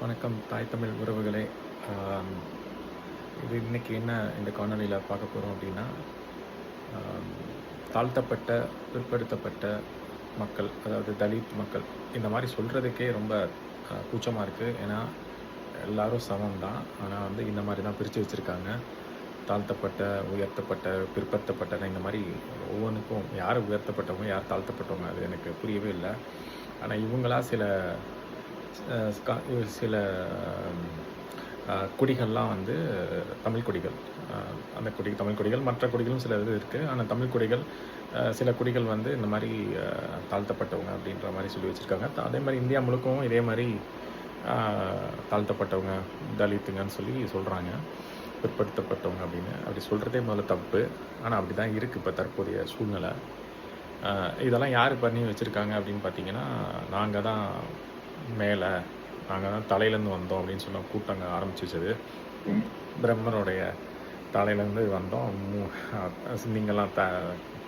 வணக்கம் தாய் தமிழ் உறவுகளே. ஆம், இது இன்னைக்கு என்ன இந்த காணொளியில் பார்க்க போகிறோம் அப்படின்னா, ஆம், தாழ்த்தப்பட்ட பிற்படுத்தப்பட்ட மக்கள், அதாவது தலித் மக்கள், இந்த மாதிரி சொல்கிறதுக்கே ரொம்ப கூச்சமாக இருக்குது. ஏன்னா எல்லாரும் சமம் தான், ஆனால் வந்து இந்த மாதிரி தான் பிரித்து வச்சுருக்காங்க. தாழ்த்தப்பட்ட, உயர்த்தப்பட்ட, பிற்படுத்தப்பட்ட, இந்த மாதிரி ஒவ்வொன்றுக்கும் யார் உயர்த்தப்பட்டவங்க யார் தாழ்த்தப்பட்டவங்க அது எனக்கு புரியவே இல்லை. ஆனால் இவங்களா சில சில குடிகள்லாம் வந்து தமிழ் குடிகள், அந்த தமிழ் குடிகள், மற்ற குடிகளும் சில இது இருக்குது. ஆனால் தமிழ் குடிகள், சில குடிகள் வந்து இந்த மாதிரி தாழ்த்தப்பட்டவங்க அப்படின்ற மாதிரி சொல்லி வச்சுருக்காங்க. அதே மாதிரி இந்தியா முழுக்கவும் இதே மாதிரி தாழ்த்தப்பட்டவங்க, தலித்துங்கன்னு சொல்லி சொல்கிறாங்க, பிற்படுத்தப்பட்டவங்க அப்படின்னு. அப்படி சொல்கிறதே முதல்ல தப்பு. ஆனால் அப்படி தான் இருக்குது இப்போ தற்போதைய சூழ்நிலை. இதெல்லாம் யார் பண்ணி வச்சுருக்காங்க அப்படின்னு பார்த்தீங்கன்னா, நாங்கள் தான் மேலே, நாங்கள் தான் தலையிலேருந்து வந்தோம் அப்படின்னு சொன்ன கூட்டங்க ஆரம்பிச்சு வச்சது. பிரம்மனுடைய தலையிலேருந்து வந்தோம், நீங்கள்லாம்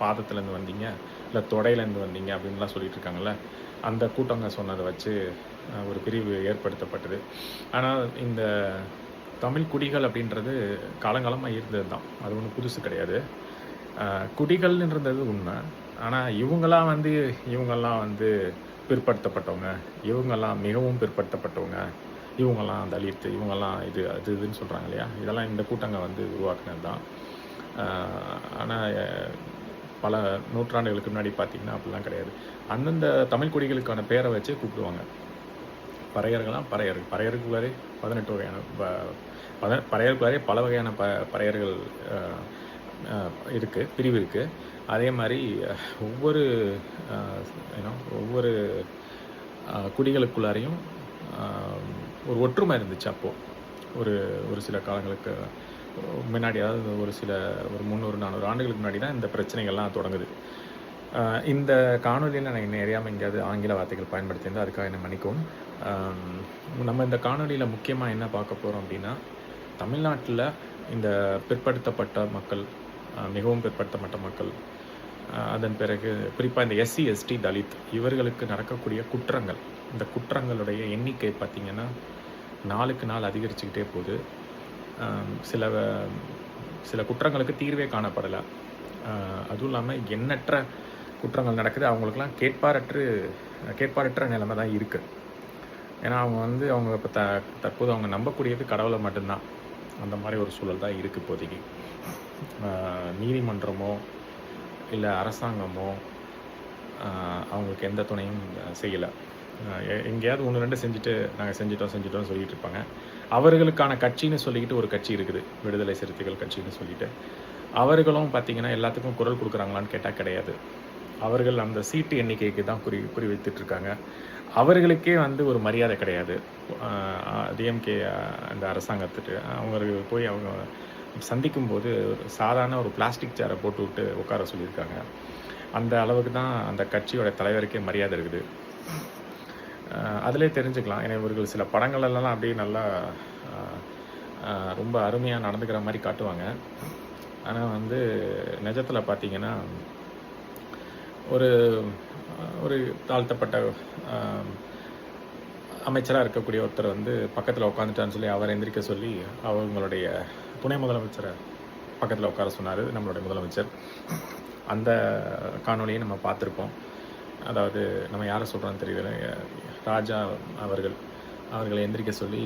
பாதத்துலேருந்து வந்தீங்க, இல்லை தொடையிலேருந்து வந்தீங்க அப்படின்லாம் சொல்லிட்டு இருக்காங்கல்ல, அந்த கூட்டங்க சொன்னதை வச்சு ஒரு பிரிவு ஏற்படுத்தப்பட்டது. ஆனால் இந்த தமிழ் குடிகள் அப்படின்றது காலங்காலமாக இருந்தது தான், அது ஒன்றும் புதுசு கிடையாது. குடிகள்னு இருந்தது உண்மை. ஆனால் இவங்கெல்லாம் வந்து பிற்படுத்தப்பட்டவங்க, இவங்கெல்லாம் மிகவும் பிற்படுத்தப்பட்டவங்க, இவங்கெல்லாம் தலித்து, இவங்கெல்லாம் இது அது இதுன்னு சொல்கிறாங்க இல்லையா, இதெல்லாம் இந்த கூட்டங்க வந்து உருவாக்குனது தான். ஆனால் பல நூற்றாண்டுகளுக்கு முன்னாடி பார்த்திங்கன்னா அப்படிலாம் கிடையாது. அந்தந்த தமிழ் குடிகளுக்கான பேரை வச்சு கூப்பிடுவாங்க. பறையருக்குள்ளாரே 18 வகையான பறையருக்குள்ளாரே பல வகையான பறையர்கள் இருக்குது, பிரிவு இருக்குது. அதே மாதிரி ஒவ்வொரு குடிகளுக்குள்ளாரையும் ஒரு ஒற்றுமை இருந்துச்சு. அப்போது ஒரு சில காலங்களுக்கு முன்னாடி, அதாவது ஒரு 300-400 ஆண்டுகளுக்கு முன்னாடி தான் இந்த பிரச்சனைகள்லாம் தொடங்குது. இந்த காணொலியில் நான் அறியாமல் எங்கேயாவது ஆங்கில வார்த்தைகள் பயன்படுத்தியிருந்தால் அதுக்காக என்ன மன்னிக்கவும். நம்ம இந்த காணொலியில் முக்கியமாக என்ன பார்க்க போகிறோம் அப்படின்னா, தமிழ்நாட்டில் இந்த பிற்படுத்தப்பட்ட மக்கள், மிகவும் பிற்படுத்தப்பட்ட மக்கள், அதன் பிறகு குறிப்பாக இந்த எஸ்சி எஸ்டி தலித் இவர்களுக்கு நடக்கக்கூடிய குற்றங்கள், இந்த குற்றங்களுடைய எண்ணிக்கை பார்த்திங்கன்னா நாளுக்கு நாள் அதிகரிச்சுக்கிட்டே போகுது. சில குற்றங்களுக்கு தீர்வே காணப்படலை. அதுவும் இல்லாமல் எண்ணற்ற குற்றங்கள் நடக்குது. அவங்களுக்கெல்லாம் கேட்பாரற்ற நிலைமை தான் இருக்குது. ஏன்னா அவங்க இப்போ தற்போது அவங்க நம்பக்கூடியது கடவுளை மட்டும்தான். அந்த மாதிரி ஒரு சூழல் தான் இருக்குது இப்போதைக்கு. நீதிமன்றமோ இல்லை அரசாங்கமோ அவங்களுக்கு எந்த துணையும் செய்யலை. எங்கேயாவது 1-2 செஞ்சுட்டு நாங்கள் செஞ்சிட்டோம் சொல்லிகிட்டு இருப்பாங்க. அவர்களுக்கான கட்சின்னு சொல்லிக்கிட்டு ஒரு கட்சி இருக்குது, விடுதலை சிறுத்தைகள் கட்சின்னு சொல்லிட்டு. அவர்களும் பார்த்திங்கன்னா எல்லாத்துக்கும் குரல் கொடுக்குறாங்களான்னு கேட்டால் கிடையாது. அவர்கள் அந்த சீட்டு எண்ணிக்கைக்கு தான் குறி வைத்துட்ருக்காங்க. அவர்களுக்கே வந்து ஒரு மரியாதை கிடையாது. டிஎம்கே அந்த அரசாங்கத்துக்கு அவங்களுக்கு போய் அவங்க சந்திக்கும்போது சாதாரண ஒரு பிளாஸ்டிக் சேரை போட்டு விட்டு உட்கார சொல்லியிருக்காங்க. அந்த அளவுக்கு தான் அந்த கட்சியோட தலைவருக்கே மரியாதை இருக்குது. அதிலே தெரிஞ்சுக்கலாம். ஏன்னா இவர்கள் சில படங்களெல்லாம் அப்படியே நல்லா ரொம்ப அருமையாக நடந்துக்கிற மாதிரி காட்டுவாங்க. ஆனால் வந்து நிஜத்தில் பார்த்திங்கன்னா ஒரு தாழ்த்தப்பட்ட அமைச்சராக இருக்கக்கூடிய ஒருத்தர் வந்து பக்கத்தில் உட்காந்துட்டான்னு சொல்லி அவரை எந்திரிக்க சொல்லி அவங்களுடைய துணை முதலமைச்சரை பக்கத்தில் உட்கார சொன்னார் நம்மளுடைய முதலமைச்சர். அந்த காணொலியை நம்ம பார்த்துருப்போம். அதாவது நம்ம யாரை சொல்கிறோன்னு தெரியல, ராஜா அவர்களை எந்திரிக்க சொல்லி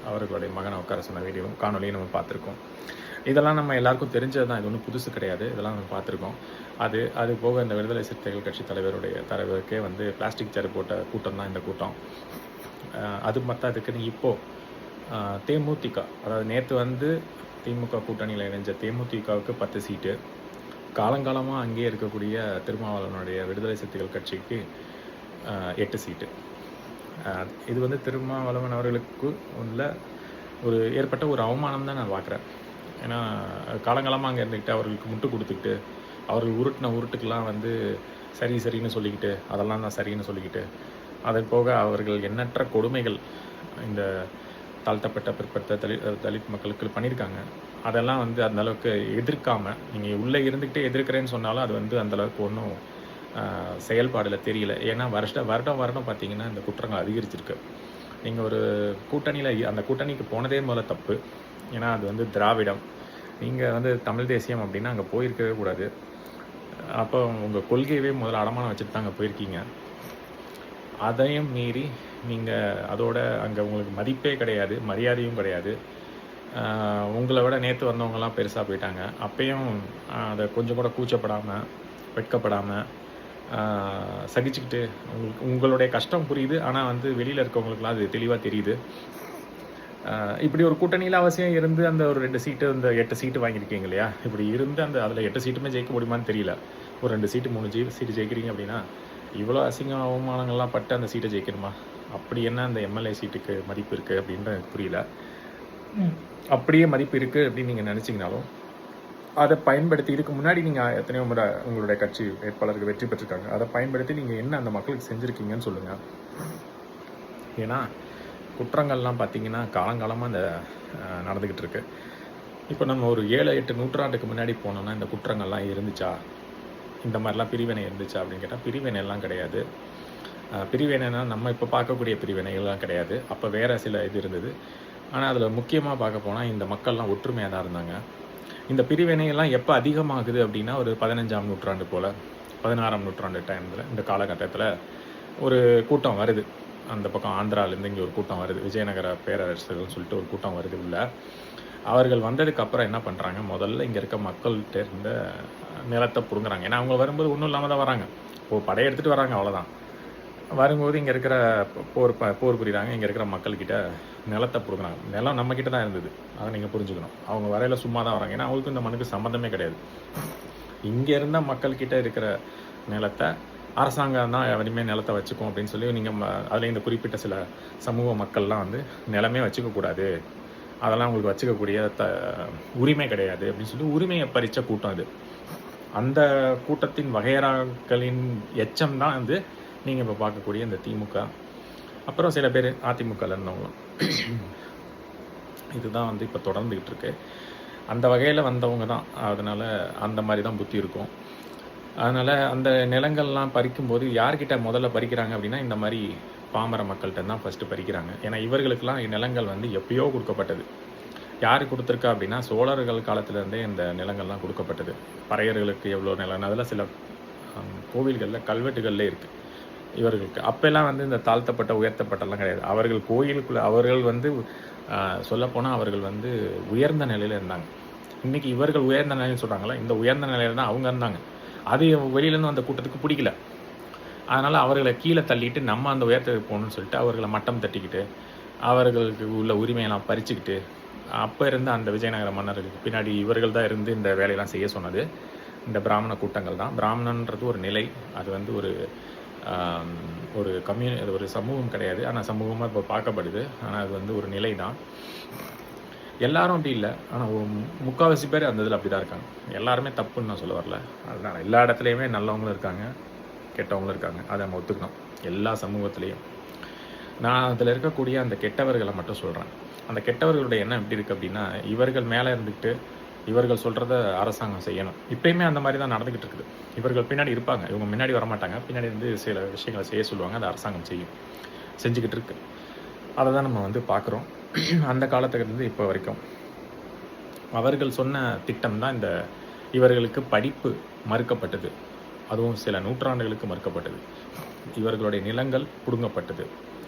அவர்களுடைய மகனை உட்கார சொன்ன காணொலியை நம்ம பார்த்துருக்கோம். இதெல்லாம் நம்ம எல்லாருக்கும் தெரிஞ்சது தான், இது ஒன்றும் புதுசு கிடையாது. இதெல்லாம் நம்ம பார்த்துருக்கோம். அது போக இந்த விடுதலை சிறுத்தைகள் கட்சி தலைவருக்கே வந்து பிளாஸ்டிக் சேர் போட்ட கூட்டம் தான் இந்த கூட்டம். அது மட்டும் அதுக்குன்னு இப்போது தேமுதிக, அதாவது நேற்று வந்து திமுக கூட்டணியில் இணைஞ்ச தேமுதிகவுக்கு 10 சீட்டு, காலங்காலமாக அங்கேயே இருக்கக்கூடிய திருமாவளவனுடைய விடுதலை சிறுத்தைகள் கட்சிக்கு 8 சீட்டு. இது வந்து திருமாவளவன் அவர்களுக்கு ஏற்பட்ட ஒரு அவமானம் தான் நான் பார்க்குறேன். ஏன்னா காலங்காலமாக அங்கே இருந்துக்கிட்டு அவர்களுக்கு முட்டு கொடுத்துக்கிட்டு, அவர்கள் உருட்டுக்கெல்லாம் வந்து சரின்னு சொல்லிக்கிட்டு, அதெல்லாம் தான் சரின்னு சொல்லிக்கிட்டு, அதை போக அவர்கள் எண்ணற்ற கொடுமைகள் இந்த தாழ்த்தப்பட்ட பிற்படுத்த தலித் மக்களுக்கு பண்ணியிருக்காங்க. அதெல்லாம் வந்து அந்தளவுக்கு எதிர்க்காமல், நீங்கள் உள்ளே இருந்துக்கிட்டே எதிர்க்கிறேன்னு சொன்னாலும் அது வந்து அந்தளவுக்கு ஒன்றும் செயல்பாடில் தெரியல. ஏன்னா வருடம் பார்த்திங்கன்னா இந்த குற்றங்கள் அதிகரிச்சிருக்கு. நீங்கள் ஒரு கூட்டணியில் அந்த கூட்டணிக்கு போனதே முதல்ல தப்பு. ஏன்னா அது வந்து திராவிடம். நீங்கள் வந்து தமிழ் தேசியம் அப்படின்னா அங்கே போயிருக்கவே கூடாது. அப்போ உங்கள் கொள்கையவே முதல்ல அடமானம் வச்சுட்டு தான் அங்கே போயிருக்கீங்க. அதையும் மீறி நீங்கள் அதோட அங்கே உங்களுக்கு மதிப்பே கிடையாது, மரியாதையும் கிடையாது. உங்களை விட நேற்று வந்தவங்கலாம் பெருசாக போயிட்டாங்க. அப்பயும் அதை கொஞ்சம் கூட கூச்சப்படாமல், வெட்கப்படாமல், சகிச்சுக்கிட்டு உங்களுடைய கஷ்டம் புரியுது. ஆனால் வந்து வெளியில் இருக்கவங்களுக்குலாம் அது தெளிவாக தெரியுது. இப்படி ஒரு கூட்டணியில் அவசியம் இருந்து அந்த ஒரு 2 சீட்டு, அந்த 8 சீட்டு வாங்கியிருக்கீங்க இல்லையா? இப்படி இருந்து அதில் 8 சீட்டுமே ஜெயிக்க முடியுமான்னு தெரியல. ஒரு 2 சீட்டு 3 சீட்டு ஜெயிக்கிறீங்க அப்படின்னா இவ்வளோ அசிங்கம் அவமானங்கள்லாம் பட்டு அந்த சீட்டை ஜெயிக்கணுமா? அப்படி என்ன அந்த எம்எல்ஏ சீட்டுக்கு மதிப்பு இருக்குது அப்படின்ற எனக்கு புரியல. அப்படியே மதிப்பு இருக்குது அப்படின்னு நீங்கள் நினச்சிங்கனாலும் அதை பயன்படுத்தி, இதுக்கு முன்னாடி நீங்கள் எத்தனையோ முறை உங்களுடைய கட்சி வேட்பாளருக்கு வெற்றி பெற்றிருக்காங்க, அதை பயன்படுத்தி நீங்கள் என்ன அந்த மக்களுக்கு செஞ்சுருக்கீங்கன்னு சொல்லுங்கள். ஏன்னா குற்றங்கள்லாம் பார்த்தீங்கன்னா காலங்காலமாக இந்த நடந்துக்கிட்டு இருக்கு. இப்போ நம்ம ஒரு 7-8 நூற்றாண்டுக்கு முன்னாடி போனோம்னா இந்த குற்றங்கள்லாம் இருந்துச்சா, இந்த மாதிரிலாம் பிரிவினை இருந்துச்சா அப்படின்னு கேட்டால் பிரிவினைலாம் கிடையாது. பிரிவினைனா நம்ம இப்போ பார்க்கக்கூடிய பிரிவினைகள்லாம் கிடையாது. அப்போ வேறு சில இது இருந்தது. ஆனால் அதில் முக்கியமாக பார்க்க போனால் இந்த மக்கள்லாம் ஒற்றுமையாக தான் இருந்தாங்க. இந்த பிரிவினையெல்லாம் எப்போ அதிகமாகுது அப்படின்னா ஒரு 15ஆம் நூற்றாண்டு போல், 16ஆம் நூற்றாண்டு டைமில், இந்த காலகட்டத்தில் ஒரு கூட்டம் வருது. அந்த பக்கம் ஆந்திராவிலேருந்து இங்கே ஒரு கூட்டம் வருது. விஜயநகர பேரரசர்கள்னு சொல்லிட்டு ஒரு கூட்டம் வருது உள்ள. அவர்கள் வந்ததுக்கப்புறம் என்ன பண்ணுறாங்க, முதல்ல இங்கே இருக்க மக்கள்கிட்ட இருந்த நிலத்தை பிடுங்குறாங்க. ஏன்னா அவங்க வரும்போது ஒன்றும் இல்லாமல் தான் வராங்க. படையெடுத்துகிட்டு வராங்க, அவ்வளோதான். வரும்போது இங்கே இருக்கிற போர் புரியுறாங்க. இங்கே இருக்கிற மக்கள்கிட்ட நிலத்தை பிடுங்குறாங்க. நிலம் நம்மக்கிட்ட தான் இருந்தது, அதை நீங்கள் புரிஞ்சுக்கணும். அவங்க வரையில் சும்மா தான் வராங்க. ஏன்னா அவங்களுக்கு இந்த மண்ணுக்கு சம்மந்தமே கிடையாது. இங்கே இருந்த மக்கள்கிட்ட இருக்கிற நிலத்தை அரசாங்கம் தான் எவரையுமே நிலத்தை வச்சுக்கும் அப்படின்னு சொல்லி நீங்கள் அதில் இந்த குறிப்பிட்ட சில சமூக மக்கள்லாம் வந்து நிலமே வச்சுக்கக்கூடாது, அதெல்லாம் உங்களுக்கு வச்சுக்கக்கூடிய உரிமை கிடையாது அப்படின்னு சொல்லி உரிமையை பறித்த கூட்டம் அது. அந்த கூட்டத்தின் வகையறாக்களின் எச்சம் தான் வந்து நீங்கள் இப்போ பார்க்கக்கூடிய இந்த திமுக, அப்புறம் சில பேர் அதிமுகவில் இருந்தவங்களும். இதுதான் வந்து இப்போ தொடர்ந்துக்கிட்டு இருக்கு. அந்த வகையில் வந்தவங்க தான். அதனால் அந்த மாதிரி தான் புத்தி இருக்கும். அதனால் அந்த நிலங்கள்லாம் பறிக்கும்போது யார்கிட்ட முதல்ல பறிக்கிறாங்க அப்படின்னா இந்த மாதிரி பாமர மக்கள்கிட்ட தான் ஃபஸ்ட்டு பறிக்கிறாங்க. ஏன்னா இவர்களுக்கெல்லாம் நிலங்கள் வந்து எப்பயோ கொடுக்கப்பட்டது. யார் கொடுத்துருக்கா அப்படின்னா சோழர்கள் காலத்திலேருந்தே இந்த நிலங்கள்லாம் கொடுக்கப்பட்டது. பறையர்களுக்கு எவ்வளோ நிலம், அதெல்லாம் சில கோவில்களில் கல்வெட்டுகளில் இருக்குது இவர்களுக்கு. அப்போல்லாம் வந்து இந்த தாழ்த்தப்பட்ட உயர்த்தப்பட்டெல்லாம் கிடையாது. அவர்கள் கோயிலுக்குள்ளே அவர்கள் வந்து சொல்லப்போனால் அவர்கள் வந்து உயர்ந்த நிலையில் இருந்தாங்க. இன்றைக்கி இவர்கள் உயர்ந்த நிலைன்னு சொல்கிறாங்களா, இந்த உயர்ந்த நிலையில் தான் அவங்க இருந்தாங்க. அது வெளியிலேருந்து அந்த கூட்டத்துக்கு பிடிக்கல. அதனால் அவர்களை கீழே தள்ளிட்டு நம்ம அந்த உயரத்துக்கு போகணும்னு சொல்லிட்டு அவர்களை மட்டம் தட்டிக்கிட்டு அவர்களுக்கு உள்ள உரிமையெல்லாம் பறிச்சுக்கிட்டு, அப்போ இருந்த அந்த விஜயநகர மன்னர்களுக்கு பின்னாடி இவர்கள் தான் இருந்து இந்த வேலையெல்லாம் செய்ய சொன்னது இந்த பிராமண கூட்டங்கள் தான். பிராமணன்றது ஒரு நிலை, அது வந்து ஒரு அது ஒரு சமூகம் கிடையாது. ஆனால் சமூகமாக இப்போ பார்க்கப்படுது. ஆனால் அது வந்து ஒரு நிலை தான். எல்லாரும் அப்படி இல்லை, ஆனால் முக்கால்வாசி பேர் அந்த இதில் அப்படி தான் இருக்காங்க. எல்லாருமே தப்புன்னு நான் சொல்ல வரல. அதனால் எல்லா இடத்துலையுமே நல்லவங்களும் இருக்காங்க, கெட்டவங்களும் இருக்காங்க. அதை நம்ம ஒத்துக்கணும். எல்லா சமூகத்துலேயும் நான் அதில் இருக்கக்கூடிய அந்த கெட்டவர்களை மட்டும் சொல்கிறேன். அந்த கெட்டவர்களுடைய எண்ணம் எப்படி இருக்குது அப்படின்னா, இவர்கள் மேலே இருந்துக்கிட்டு இவர்கள் சொல்கிறத அரசாங்கம் செய்யணும். இப்போயுமே அந்த மாதிரி தான் நடந்துக்கிட்டு இருக்குது. இவர்கள் பின்னாடி இருப்பாங்க, இவங்க முன்னாடி வரமாட்டாங்க. பின்னாடி வந்து சில விஷயங்களை செய்ய சொல்லுவாங்க, அதை அரசாங்கம் செஞ்சுக்கிட்டு இருக்கு. அதை தான் நம்ம வந்து பார்க்குறோம். அந்த காலத்துலேருந்து இப்போ வரைக்கும் அவர்கள் சொன்ன திட்டம் தான் இந்த இவர்களுக்கு படிப்பு மறுக்கப்பட்டது. அதுவும் சில நூற்றாண்டுகளுக்கு மறுக்கப்பட்டது. இவர்களுடைய நிலங்கள் பிடுங்கப்பட்டது.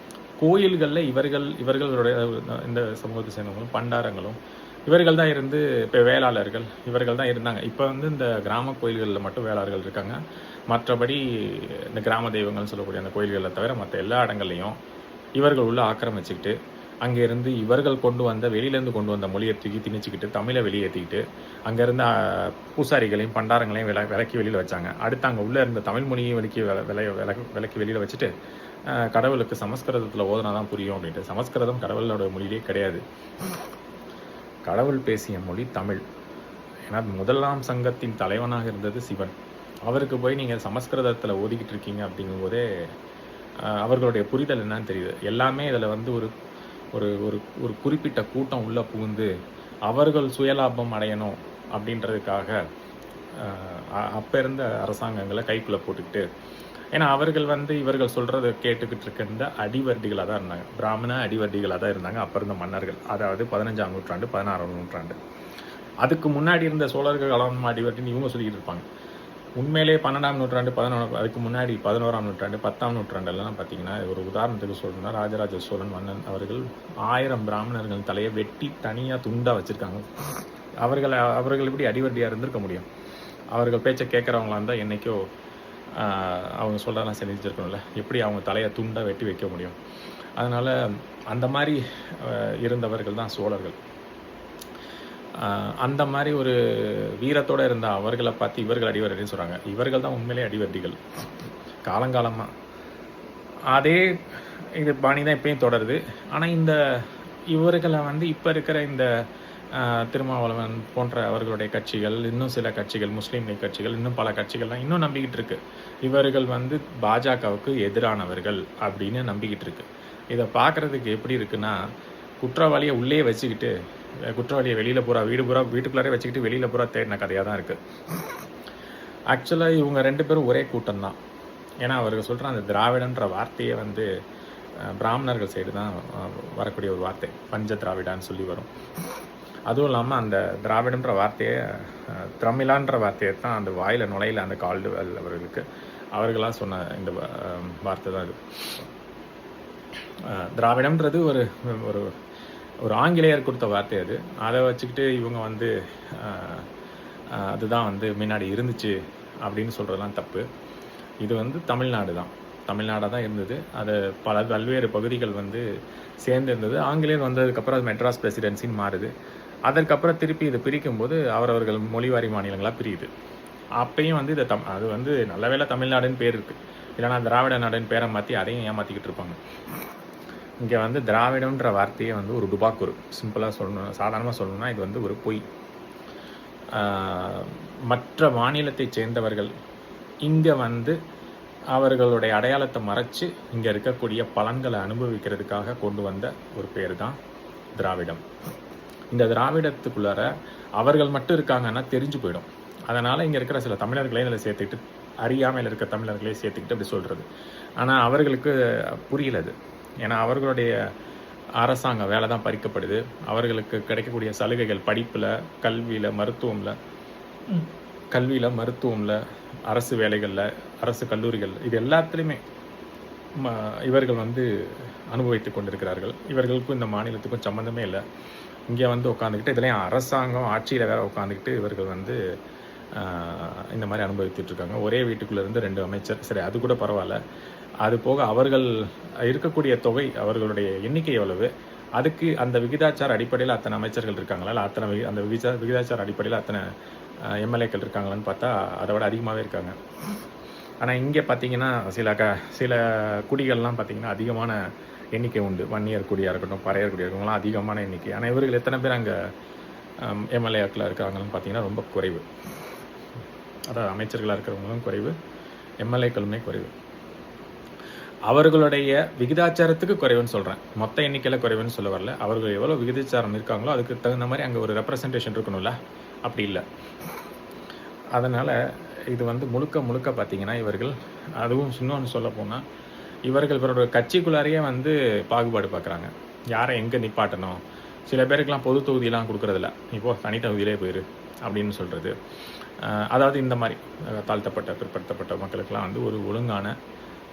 கோயில்களில் இவர்களுடைய இந்த சமூகத்தை சேர்ந்தவங்களும் பண்டாரங்களும் இவர்கள் தான் இருந்து, இப்போ வேளாளர்கள் இவர்கள் தான் இருந்தாங்க. இப்போ வந்து இந்த கிராம கோயில்களில் மட்டும் வேளாளர்கள் இருக்காங்க. மற்றபடி இந்த கிராம தெய்வங்கள்னு சொல்லக்கூடிய அந்த கோயில்களில் தவிர மற்ற எல்லா இடங்கள்லையும் இவர்கள் உள்ள ஆக்கிரமிச்சுக்கிட்டு, அங்கேருந்து இவர்கள் வெளியிலேருந்து கொண்டு வந்த மொழியை தூக்கி திணிச்சிக்கிட்டு, தமிழை வெளியேற்றிக்கிட்டு, அங்கேருந்து பூசாரிகளையும் பண்டாரங்களையும் விலக்கி வெளியில் வச்சாங்க. அடுத்து அங்கே உள்ளே இருந்த தமிழ் மொழியை விலக்கி வெளியில் வச்சுட்டு, கடவுளுக்கு சமஸ்கிருதத்தில் ஓதுனா தான் புரியும் அப்படின்ட்டு. சமஸ்கிருதம் கடவுளோட மொழியிலே கிடையாது. கடவுள் பேசிய மொழி தமிழ். ஏன்னா முதலாம் சங்கத்தின் தலைவனாக இருந்தது சிவன். அவருக்கு போய் நீங்கள் சமஸ்கிருதத்தில் ஓதிக்கிட்டு இருக்கீங்க அப்படிங்கும்போதே அவர்களுடைய புரிதல் என்னன்னு தெரியுது. எல்லாமே இதில் வந்து ஒரு ஒரு ஒரு குறிப்பிட்ட கூட்டம் உள்ளே புகுந்து அவர்கள் சுயலாபம் அடையணும் அப்படின்றதுக்காக அப்போ இருந்த அரசாங்கங்களை கைக்குள்ளே போட்டுக்கிட்டு ஏன்னா அவர்கள் வந்து இவர்கள் சொல்கிறத கேட்டுக்கிட்டு இருக்கின்ற அடிவர்டிகளாக தான் இருந்தாங்க, பிராமண அடிவர்டிகளாக தான் இருந்தாங்க அப்போ இருந்த மன்னர்கள். அதாவது 15ஆம் நூற்றாண்டு 16ஆம் நூற்றாண்டு. அதுக்கு முன்னாடி இருந்த சோழர்கள் காலம் அடிவர்டின்னு இவங்க சொல்லிக்கிட்டு இருப்பாங்க. உண்மையிலே 12ஆம் நூற்றாண்டு 11 அதுக்கு முன்னாடி 11ஆம் நூற்றாண்டு 10ஆம் நூற்றாண்டெல்லாம் பார்த்தீங்கன்னா, ஒரு உதாரணத்துக்கு சொல்லணும்னா ராஜராஜ சோழன் மன்னன் அவர்கள் 1000 பிராமணர்கள் தலையை வெட்டி தனியாக துண்டாக வச்சுருக்காங்க. அவர்கள் எப்படி அடிவர்டியாக இருந்திருக்க முடியும்? அவர்கள் பேச்சை கேட்குறவங்களா இருந்தால் என்றைக்கோ அவங்க சொல்கிறதெல்லாம் செஞ்சுருக்கணும்ல. எப்படி அவங்க தலையை துண்டாக வெட்டி வைக்க முடியும்? அதனால் அந்த மாதிரி இருந்தவர்கள் தான் சோழர்கள். அந்த மாதிரி ஒரு வீரத்தோடு இருந்த அவர்களை பார்த்து இவர்கள் அடிவர்டின்னு சொல்கிறாங்க. இவர்கள் தான் உண்மையிலே அடிவர்டிகள் காலங்காலமாக. அதே இது பாணி தான் இப்பயும் தொடருது. ஆனால் இந்த இவர்களை வந்து இப்போ இருக்கிற இந்த திருமாவளவன் போன்ற அவர்களுடைய கட்சிகள், இன்னும் சில கட்சிகள், முஸ்லீம் லீக் கட்சிகள், இன்னும் பல கட்சிகள்லாம் இன்னும் நம்பிக்கிட்டு இருக்கு இவர்கள் வந்து பாஜகவுக்கு எதிரானவர்கள் அப்படின்னு நம்பிக்கிட்டு இருக்கு. இதை பார்க்குறதுக்கு எப்படி இருக்குன்னா, குற்றவாளியை உள்ளே வச்சுக்கிட்டு குற்றவாளியை வெளியில் பூரா வீட்டுக்குள்ளாரே வச்சுக்கிட்டு வெளியில் பூரா தேடின கதையாக தான் இருக்குது. ஆக்சுவலாக இவங்க 2 பேரும் ஒரே கூட்டம் தான். ஏன்னா அவர்கள் சொல்கிற அந்த திராவிடன்ற வார்த்தையே வந்து பிராமணர்கள் சைடு தான் வரக்கூடிய ஒரு வார்த்தை. பஞ்ச திராவிடான்னு சொல்லி வரும். அதுவும் இல்லாமல் அந்த திராவிடன்ற வார்த்தையை தமிழான்ற வார்த்தையை தான் அந்த வாயில் நுழையில அந்த கால்டுவெல் அவர்களுக்கு அவர்களாக சொன்ன இந்த வார்த்தை தான் இது. திராவிடம்ன்றது ஒரு ஒரு ஒரு ஆங்கிலேயர் கொடுத்த வார்த்தை அது. அதை வச்சுக்கிட்டு இவங்க வந்து அதுதான் வந்து முன்னாடி இருந்துச்சு அப்படின்னு சொல்கிறதுலாம் தப்பு. இது வந்து தமிழ்நாடு தான், தமிழ்நாடாக தான் இருந்தது. அது பல்வேறு பகுதிகள் வந்து சேர்ந்து இருந்தது. ஆங்கிலேயர் வந்ததுக்கப்புறம் அது மெட்ராஸ் பிரசிடென்சின்னு மாறுது. அதற்கப்புறம் திருப்பி இதை பிரிக்கும்போது அவரவர்கள் மொழிவாரி மாநிலங்களாக பிரியுது. அப்பையும் வந்து இதை அது வந்து நல்ல வேளை தமிழ்நாடுன்னு பேர் இருக்குது. இல்லைனா திராவிட நாடுன்னு பேரை மாற்றி அதையும் ஏமாற்றிக்கிட்டு இருப்பாங்க. இங்கே வந்து திராவிடம்ன்ற வார்த்தையை வந்து ஒரு டுபாக்கூர், சிம்பிளாக சொல்லணும், சாதாரணமாக சொல்லணும்னா இது வந்து ஒரு பொய். மற்ற மாநிலத்தை சேர்ந்தவர்கள் இங்கே வந்து அவர்களுடைய அடையாளத்தை மறைச்சு இங்கே இருக்கக்கூடிய பலன்களை அனுபவிக்கிறதுக்காக கொண்டு வந்த ஒரு பேர் தான் திராவிடம். இந்த திராவிடத்துக்குள்ளார அவர்கள் மட்டும் இருக்காங்கன்னா தெரிஞ்சு போயிடும். அதனால் இங்கே இருக்கிற சில தமிழர்களையும் இதில் சேர்த்துக்கிட்டு, அறியாமையில் இருக்க தமிழர்களையும் சேர்த்துக்கிட்டு அப்படி சொல்கிறது. ஆனால் அவர்களுக்கு புரியல அது. ஏன்னா அவர்களுடைய அரசாங்க வேலை தான் பறிக்கப்படுது. அவர்களுக்கு கிடைக்கக்கூடிய சலுகைகள் படிப்பில், கல்வியில், மருத்துவமில், அரசு வேலைகளில், அரசு கல்லூரிகள், இது எல்லாத்துலேயுமே இவர்கள் வந்து அனுபவித்து கொண்டிருக்கிறார்கள். இவர்களுக்கும் இந்த மாநிலத்துக்கும் சம்மந்தமே இல்லை. இங்கே வந்து உட்காந்துக்கிட்டு இதுலேயும் அரசாங்கம் ஆட்சியில் வேறு உட்காந்துக்கிட்டு இவர்கள் வந்து இந்த மாதிரி அனுபவித்துட்ருக்காங்க. ஒரே வீட்டுக்குள்ளேருந்து 2 அமைச்சர், சரி அது கூட பரவாயில்ல. அது போக அவர்கள் இருக்கக்கூடிய தொகை, அவர்களுடைய எண்ணிக்கை எவ்வளவு, அதுக்கு அந்த விகிதாச்சார அடிப்படையில் அத்தனை அமைச்சர்கள் இருக்காங்களா, இல்லை அந்த விகிதாச்சார அடிப்படையில் அத்தனை எம்எல்ஏக்கள் இருக்காங்களான்னு பார்த்தா அதை விட அதிகமாகவே இருக்காங்க. ஆனால் இங்கே பார்த்தீங்கன்னா சில குடிகள்லாம் பார்த்திங்கன்னா அதிகமான எண்ணிக்கை உண்டு. வன்னியர் குடியாக இருக்கட்டும், பறையர் குடியாக இருக்கவங்களாம் அதிகமான எண்ணிக்கை. ஆனால் இவர்கள் எத்தனை பேர் அங்கே எம்எல்ஏக்கள் இருக்காங்கன்னு பார்த்தீங்கன்னா ரொம்ப குறைவு. அதாவது அமைச்சர்களாக இருக்கிறவங்களும் குறைவு, எம்எல்ஏக்களுமே குறைவு. அவர்களுடைய விகிதாச்சாரத்துக்கு குறைவுன்னு சொல்கிறேன், மொத்த எண்ணிக்கையில் குறைவுன்னு சொல்ல வரல. அவர்கள் எவ்வளோ விகிதாச்சாரம் இருக்காங்களோ அதுக்கு தகுந்த மாதிரி அங்கே ஒரு ரெப்ரசன்டேஷன் இருக்கணும்ல, அப்படி இல்லை. அதனால் இது வந்து முழுக்க பார்த்திங்கன்னா இவர்கள், அதுவும் இன்னொன்று சொல்ல போனால் இவர்கள் இவரோட கட்சிக்குள்ளாரையே வந்து பாகுபாடு பார்க்குறாங்க. யாரை எங்கே நிப்பாட்டணும். சில பேருக்கெலாம் பொது தொகுதியெலாம் கொடுக்குறதில்ல, இப்போது தனி தொகுதியிலே போயிரு அப்படின்னு சொல்கிறது. அதாவது இந்த மாதிரி தாழ்த்தப்பட்ட பிற்படுத்தப்பட்ட மக்களுக்கெல்லாம் வந்து ஒரு ஒழுங்கான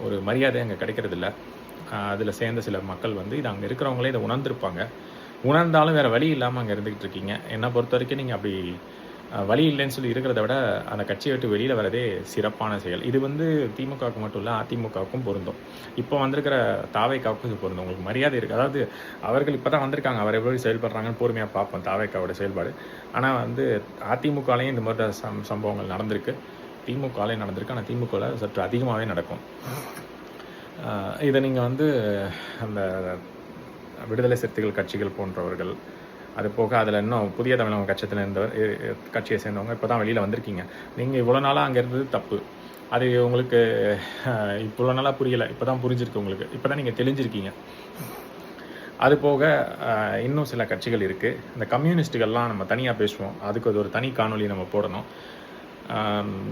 ஒரு மரியாதை அங்கே கிடைக்கிறதில்ல. அதில் சேர்ந்த சில மக்கள் வந்து இது அங்கே இருக்கிறவங்களே இதை உணர்ந்திருப்பாங்க. உணர்ந்தாலும் வேறு வழி இல்லாமல் அங்கே இருந்துக்கிட்டு இருக்கீங்க. என்னை பொறுத்த வரைக்கும் நீங்கள் அப்படி வழி இல்லைன்னு சொல்லி இருக்கிறத விட அந்த கட்சியை விட்டு வெளியில் வரதே சிறப்பான செயல். இது வந்து திமுகவுக்கு மட்டும் இல்லை, அதிமுகவுக்கும் பொருந்தும். இப்போ வந்திருக்கிற தாவேக்காவுக்கும் இது பொருந்தும். உங்களுக்கு மரியாதை இருக்குது. அதாவது அவர்கள் இப்போ தான் வந்திருக்காங்க, அவர் எப்படி செயல்படுறாங்கன்னு பொறுமையாக பார்ப்போம் தாவேக்காவோட செயல்பாடு. ஆனால் வந்து அதிமுகலையும் இந்த மாதிரி சம்பவங்கள் நடந்திருக்கு, திமுகலையும் நடந்திருக்கு. ஆனால் திமுகவில் சற்று அதிகமாகவே நடக்கும். இதை நீங்கள் வந்து அந்த விடுதலை சிறுத்தைகள் கட்சிகள் போன்றவர்கள், அது போக அதில் இன்னும் புதிய தமிழக கட்சியை சேர்ந்தவங்க இப்போ தான் வெளியில் வந்திருக்கீங்க. நீங்கள் இவ்வளோ நாளாக அங்கே இருந்தது தப்பு. அது உங்களுக்கு இவ்வளோ நாளாக புரியலை, இப்போ தான் புரிஞ்சிருக்கு உங்களுக்கு, இப்போ தான் நீங்கள் தெளிஞ்சிருக்கீங்க. அது போக இன்னும் சில கட்சிகள் இருக்குது. இந்த கம்யூனிஸ்ட்டுகள்லாம் நம்ம தனியாக பேசுவோம், அதுக்கு அது ஒரு தனி காணொலி நம்ம போடணும்.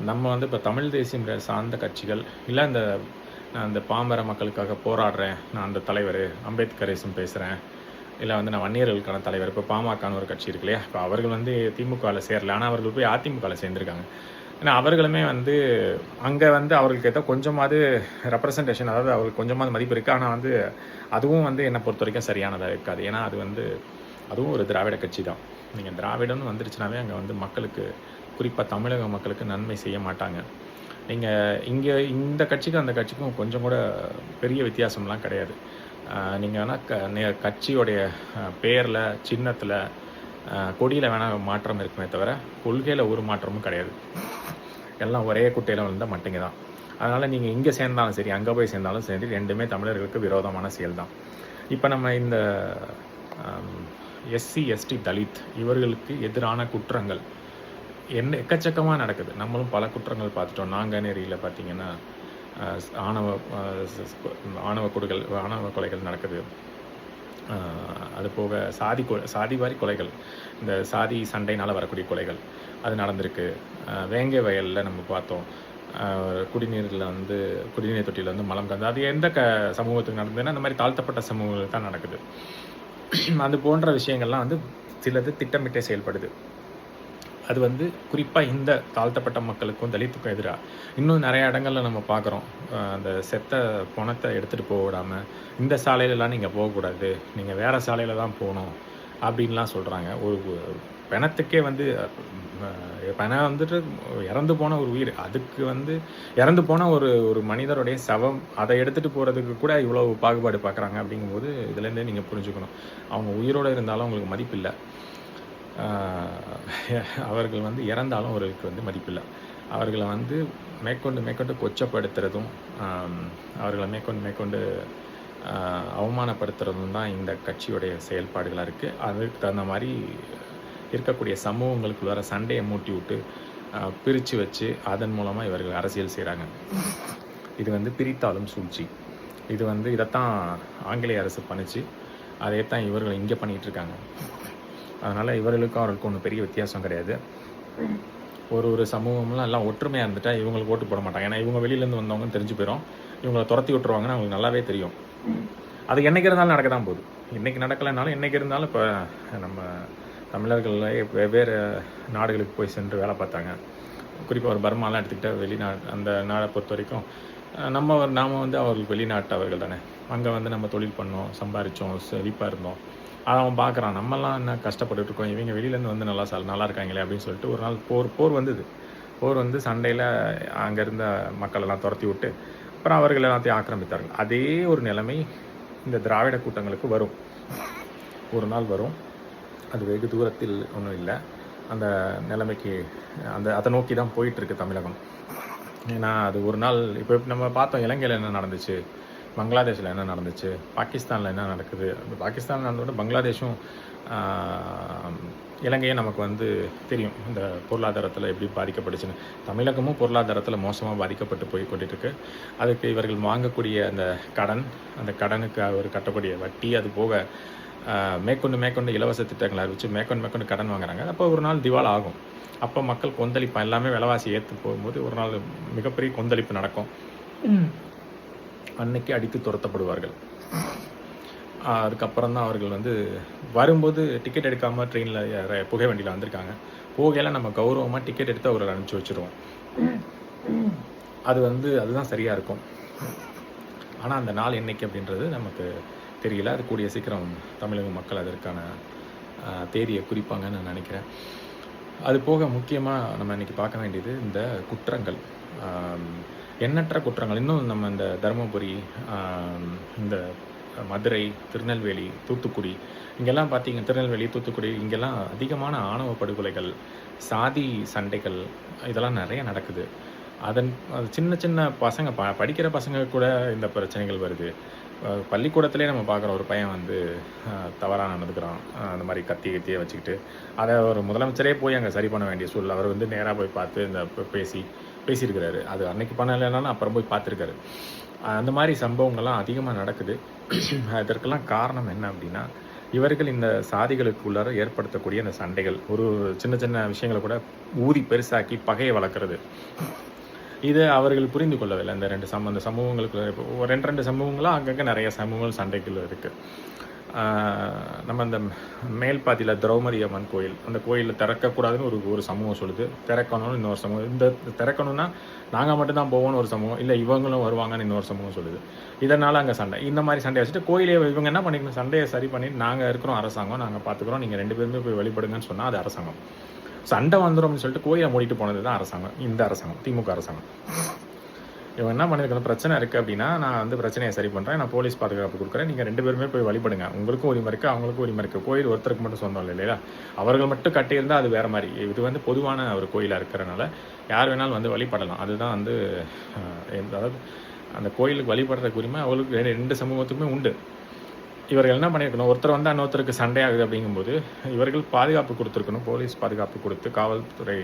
நம்ம வந்து இப்போ தமிழ் தேசியம் சார்ந்த கட்சிகள் இல்லை நான் இந்த பாமர மக்களுக்காக போராடுறேன், நான் அந்த தலைவர் அம்பேத்கரிசம் பேசுகிறேன், இல்லை வந்து நான் வன்னியர்களுக்கான தலைவர், இப்போ பாமகன்னு ஒரு கட்சி இருக்கு இல்லையா, இப்போ அவர்கள் வந்து திமுகவில் சேரல, ஆனால் அவர்கள் போய் அதிமுகவில் சேர்ந்துருக்காங்க. ஏன்னா அவர்களுமே வந்து அங்கே வந்து அவர்களுக்கு ஏதோ கொஞ்சமாவது ரெப்ரசன்டேஷன், அதாவது அவருக்கு கொஞ்சமாவது மதிப்பு இருக்குது. ஆனால் வந்து அதுவும் வந்து என்னை பொறுத்த வரைக்கும் சரியானதாக இருக்காது. ஏன்னா அது வந்து அதுவும் ஒரு திராவிட கட்சி தான். நீங்கள் திராவிடம்னு வந்துருச்சுனாவே அங்கே வந்து மக்களுக்கு, குறிப்பாக தமிழக மக்களுக்கு நன்மை செய்ய மாட்டாங்க. நீங்கள் இங்கே இந்த கட்சிக்கும் அந்த கட்சிக்கும் கொஞ்சம் கூட பெரிய வித்தியாசம்லாம் கிடையாது. நீங்கள் வேணால் கட்சியோடைய பேரில், சின்னத்தில், கொடியில் வேணால் மாற்றம் இருக்குமே தவிர கொள்கையில் ஒரு மாற்றமும் கிடையாது. எல்லாம் ஒரே குட்டையில் விழுந்தால் மட்டுங்க தான். அதனால் நீங்கள் இங்கே சேர்ந்தாலும் சரி, அங்கே போய் சேர்ந்தாலும் சரி, ரெண்டுமே தமிழர்களுக்கு விரோதமான செயல் தான். இப்போ நம்ம இந்த எஸ்சி, எஸ்டி, தலித் இவர்களுக்கு எதிரான குற்றங்கள் எக்கச்சக்கமாக நடக்குது. நம்மளும் பல குற்றங்கள் பார்த்துட்டோம். நாங்குநேரியில் பார்த்தீங்கன்னா ஆணவ கொலைகள் நடக்குது. அது போக சாதிவாரி கொலைகள், இந்த சாதி சண்டைனால் வரக்கூடிய கொலைகள் அது நடந்திருக்கு. வேங்கை வயலில் நம்ம பார்த்தோம், குடிநீர் தொட்டியில் வந்து மலம் கலந்து, அது எந்த சமூகத்துக்கு நடந்ததுன்னா இந்த மாதிரி தாழ்த்தப்பட்ட சமூகங்களுக்கு தான் நடக்குது. அது போன்ற விஷயங்கள்லாம் வந்து சிலது திட்டமிட்டே செயல்படுது. அது வந்து குறிப்பாக இந்த தாழ்த்தப்பட்ட மக்களுக்கும் தலித்துக்கும் எதிராக இன்னும் நிறைய இடங்களில் நம்ம பார்க்குறோம். அந்த செத்த பணத்தை எடுத்துகிட்டு போக விடாமல், இந்த சாலையிலலாம் நீங்கள் போகக்கூடாது, நீங்கள் வேறு சாலையில் தான் போகணும் அப்படின்லாம் சொல்கிறாங்க. ஒரு பிணத்துக்கே வந்து பிணம் வந்துட்டு இறந்து போன ஒரு உயிர், அதுக்கு வந்து இறந்து போன ஒரு மனிதருடைய சவம், அதை எடுத்துகிட்டு போகிறதுக்கு கூட இவ்வளோ பாகுபாடு பார்க்குறாங்க. அப்படிங்கும்போது இதுலேருந்தே நீங்கள் புரிஞ்சுக்கணும், அவங்க உயிரோடு இருந்தாலும் அவங்களுக்கு மதிப்பில்லை. அவர்கள் வந்து இறந்தாலும் அவர்களுக்கு வந்து மதிப்பில்லை. அவர்களை வந்து மேற்கொண்டு கொச்சப்படுத்துறதும், அவர்களை மேற்கொண்டு அவமானப்படுத்துறதும் தான் இந்த கட்சியுடைய செயல்பாடுகளாக இருக்குது. அதுக்கு தகுந்த மாதிரி இருக்கக்கூடிய சமூகங்களுக்கு வர சண்டையை மூட்டி விட்டு பிரித்து வச்சு அதன் மூலமாக இவர்கள் அரசியல் செய்கிறாங்க. இது வந்து பிரித்தாலும் சூழ்ச்சி. இது வந்து இதைத்தான் ஆங்கிலேய அரசு பண்ணிச்சு, அதே தான் இவர்கள் இங்கே பண்ணிகிட்ருக்காங்க. அதனால் இவர்களுக்கும் அவர்களுக்கும் ஒன்றும் பெரிய வித்தியாசம் கிடையாது. ஒரு சமூகம்லாம் எல்லாம் ஒற்றுமையாக இருந்துட்டால் இவங்களுக்கு ஓட்டு போட மாட்டாங்க. ஏன்னா இவங்க வெளியிலேருந்து வந்தவங்கன்னு தெரிஞ்சு போயிடும், இவங்களை துரத்தி விட்டுருவாங்கன்னு அவங்களுக்கு நல்லாவே தெரியும். அது என்றைக்கு இருந்தாலும் நடக்க தான் போகுது. இன்றைக்கி நடக்கலைனாலும் என்றைக்கு இருந்தாலும் இப்போ நம்ம தமிழர்கள் வெவ்வேறு நாடுகளுக்கு போய் சென்று வேலை பார்த்தாங்க. குறிப்பாக ஒரு பர்மாலாம் எடுத்துக்கிட்டால் அந்த நாடை பொறுத்த வரைக்கும் நாம் வந்து அவர்களுக்கு வெளிநாட்டவர்கள் தானே. அங்கே வந்து நம்ம தொழில் பண்ணோம், சம்பாதிச்சோம், செழிப்பாக இருந்தோம். அதை அவன் பார்க்குறான், நம்மலாம் என்ன கஷ்டப்பட்டுருக்கோம், இவங்க வெளியிலேருந்து வந்து நல்லா இருக்காங்களே அப்படின்னு சொல்லிட்டு ஒரு நாள் போர் வந்தது. போர் வந்து சண்டையில் அங்கே இருந்த மக்களெல்லாம் துரத்தி விட்டு அப்புறம் அவர்கள் எல்லாத்தையும் ஆக்கிரமித்தார்கள். அதே ஒரு நிலைமை இந்த திராவிட கூட்டங்களுக்கு வரும், ஒரு நாள் வரும். அது வெகு தூரத்தில் ஒன்றும் இல்லை. அந்த நிலைமைக்கு அதை நோக்கி தான் போயிட்டுருக்கு தமிழகம். ஏன்னா அது ஒரு நாள், இப்போ நம்ம பார்த்தோம் இலங்கையில் என்ன நடந்துச்சு, பங்களாதேஷில் என்ன நடந்துச்சு, பாகிஸ்தானில் என்ன நடக்குது. பாகிஸ்தான் நடந்தோட பங்களாதேஷும் இலங்கையும் நமக்கு வந்து தெரியும் இந்த பொருளாதாரத்தில் எப்படி பாதிக்கப்பட்டுச்சுன்னு. தமிழகமும் பொருளாதாரத்தில் மோசமாக பாதிக்கப்பட்டு போய் கொண்டிருக்கு. அதுக்கு இவர்கள் வாங்கக்கூடிய அந்த கடனுக்கு அவர் கட்டக்கூடிய வட்டி, அது போக மேற்கொண்டு இலவச திட்டங்களை அறிவிச்சு மேற்கொண்டு கடன் வாங்குறாங்க. அப்போ ஒரு நாள் திவால் ஆகும். அப்போ மக்கள் கொந்தளிப்பு, எல்லாமே விலைவாசி ஏற்று போகும்போது ஒரு நாள் மிகப்பெரிய கொந்தளிப்பு நடக்கும். அன்னைக்கு அடித்து துரத்தப்படுவார்கள். அதுக்கப்புறம் தான் அவர்கள் வந்து வரும்போது டிக்கெட் எடுக்காமல் ட்ரெயினில் புகை வண்டியில் வந்திருக்காங்க. போகையில் நம்ம கௌரவமாக டிக்கெட் எடுத்து அவர்களை அனுப்பிச்சி வச்சுருவோம். அதுதான் சரியாக இருக்கும். ஆனால் அந்த நாள் என்னைக்கு அப்படின்றது நமக்கு தெரியல. அது கூடிய சீக்கிரம் தமிழக மக்கள் அதற்கான தேதியை குறிப்பாங்கன்னு நான் நினைக்கிறேன். அது போக முக்கியமாக நம்ம இன்றைக்கி பார்க்க வேண்டியது இந்த குற்றங்கள், எண்ணற்ற குற்றங்கள். இன்னும் நம்ம இந்த தருமபுரி, இந்த மதுரை, திருநெல்வேலி, தூத்துக்குடி, இங்கெல்லாம் பார்த்தீங்க, திருநெல்வேலி, தூத்துக்குடி, இங்கெல்லாம் அதிகமான ஆணவ படுகொலைகள், சாதி சண்டைகள் இதெல்லாம் நிறைய நடக்குது. அது சின்ன சின்ன பசங்க, படிக்கிற பசங்க கூட இந்த பிரச்சனைகள் வருது. பள்ளிக்கூடத்திலே நம்ம பார்க்குறோம், ஒரு பையன் வந்து தவறாக நடந்துக்கிறான், அந்த மாதிரி கத்தியை வச்சுக்கிட்டு. அதை ஒரு முதலமைச்சரே போய் அங்கே சரி பண்ண வேண்டிய சூழல். அவர் வந்து நேராக போய் பார்த்து இந்த பேசியிருக்கிறாரு. அது அன்னைக்கு பண்ணலைனாலும் அப்புறம் போய் பார்த்துருக்காரு. அந்த மாதிரி சம்பவங்கள்லாம் அதிகமாக நடக்குது. இதற்கெல்லாம் காரணம் என்ன அப்படின்னா, இவர்கள் இந்த சாதிகளுக்குள்ளார ஏற்படுத்தக்கூடிய இந்த சண்டைகள், ஒரு சின்ன சின்ன விஷயங்கள கூட ஊதி பெருசாக்கி பகையை வளர்க்குறது. இத அவர்கள் புரிந்து கொள்ளவில்லை. இந்த 2 அந்த சமூகங்களுக்குள்ள இப்போ 2 சமூகங்களா அங்கங்க நெறைய சமூகங்கள் சண்டைகள் இருக்கு. நம்ம அந்த மேல்பாத்தியில திரௌபதி அம்மன் கோயில், அந்த கோயில்ல திறக்கக்கூடாதுன்னு ஒரு சமூகம் சொல்லுது. திறக்கணும்னு இன்னொரு சமூகம். இந்த திறக்கணும்னா நாங்க மட்டும் தான் போவோம்னு ஒரு சமூகம். இல்ல இவங்களும் வருவாங்கன்னு இன்னொரு சமூகம் சொல்லுது. இதனால அங்க சண்டை. இந்த மாரி சண்டைய வச்சுட்டு கோயிலே இவங்க என்ன பண்ணிக்கணும், சண்டைய சரி பண்ணிட்டு நாங்க இருக்கிறோம் அரசாங்கம், நாங்க பார்த்துக்கிறோம், நீங்க 2 பேருமே போய் வழிபடுங்கன்னு சொன்னா அது அரசாங்கம். சண்டை வந்துரும் அப்படின்னு சொல்லிட்டு கோயிலை மூடிட்டு போனது தான் அரசாங்கம். இந்த அரசாங்கம், திமுக அரசாங்கம். இவன் என்ன பண்ணியிருக்கணும், பிரச்சனை இருக்குது அப்படின்னா நான் வந்து பிரச்சனையை சரி பண்ணுறேன், நான் போலீஸ் பாதுகாப்பு கொடுக்குறேன், நீங்கள் 2 பேருமே போய் வழிபடுங்க, உங்களுக்கும் உரிமை இருக்குது அவங்களுக்கும் உரிமை இருக்குது. கோயில் ஒருத்தருக்கு மட்டும் சொந்தம் இல்லை இல்லையா, அவர்கள் மட்டும் கட்டியிருந்தால் அது வேறு மாதிரி. இது வந்து பொதுவான ஒரு கோயிலாக இருக்கிறனால யார் வேணாலும் வந்து வழிபடலாம். அதுதான் வந்து அதாவது அந்த கோயிலுக்கு வழிபடுறதுக்கு உரிமை அவங்களுக்கு 2 சமூகத்துக்குமே உண்டு. இவர்கள் என்ன பண்ணியிருக்கணும், ஒருத்தர் வந்து இன்னொருத்தருக்கு சண்டையாகுது அப்படிங்கும்போது இவர்கள் பாதுகாப்பு கொடுத்துருக்கணும், போலீஸ் பாதுகாப்பு கொடுத்து காவல்துறை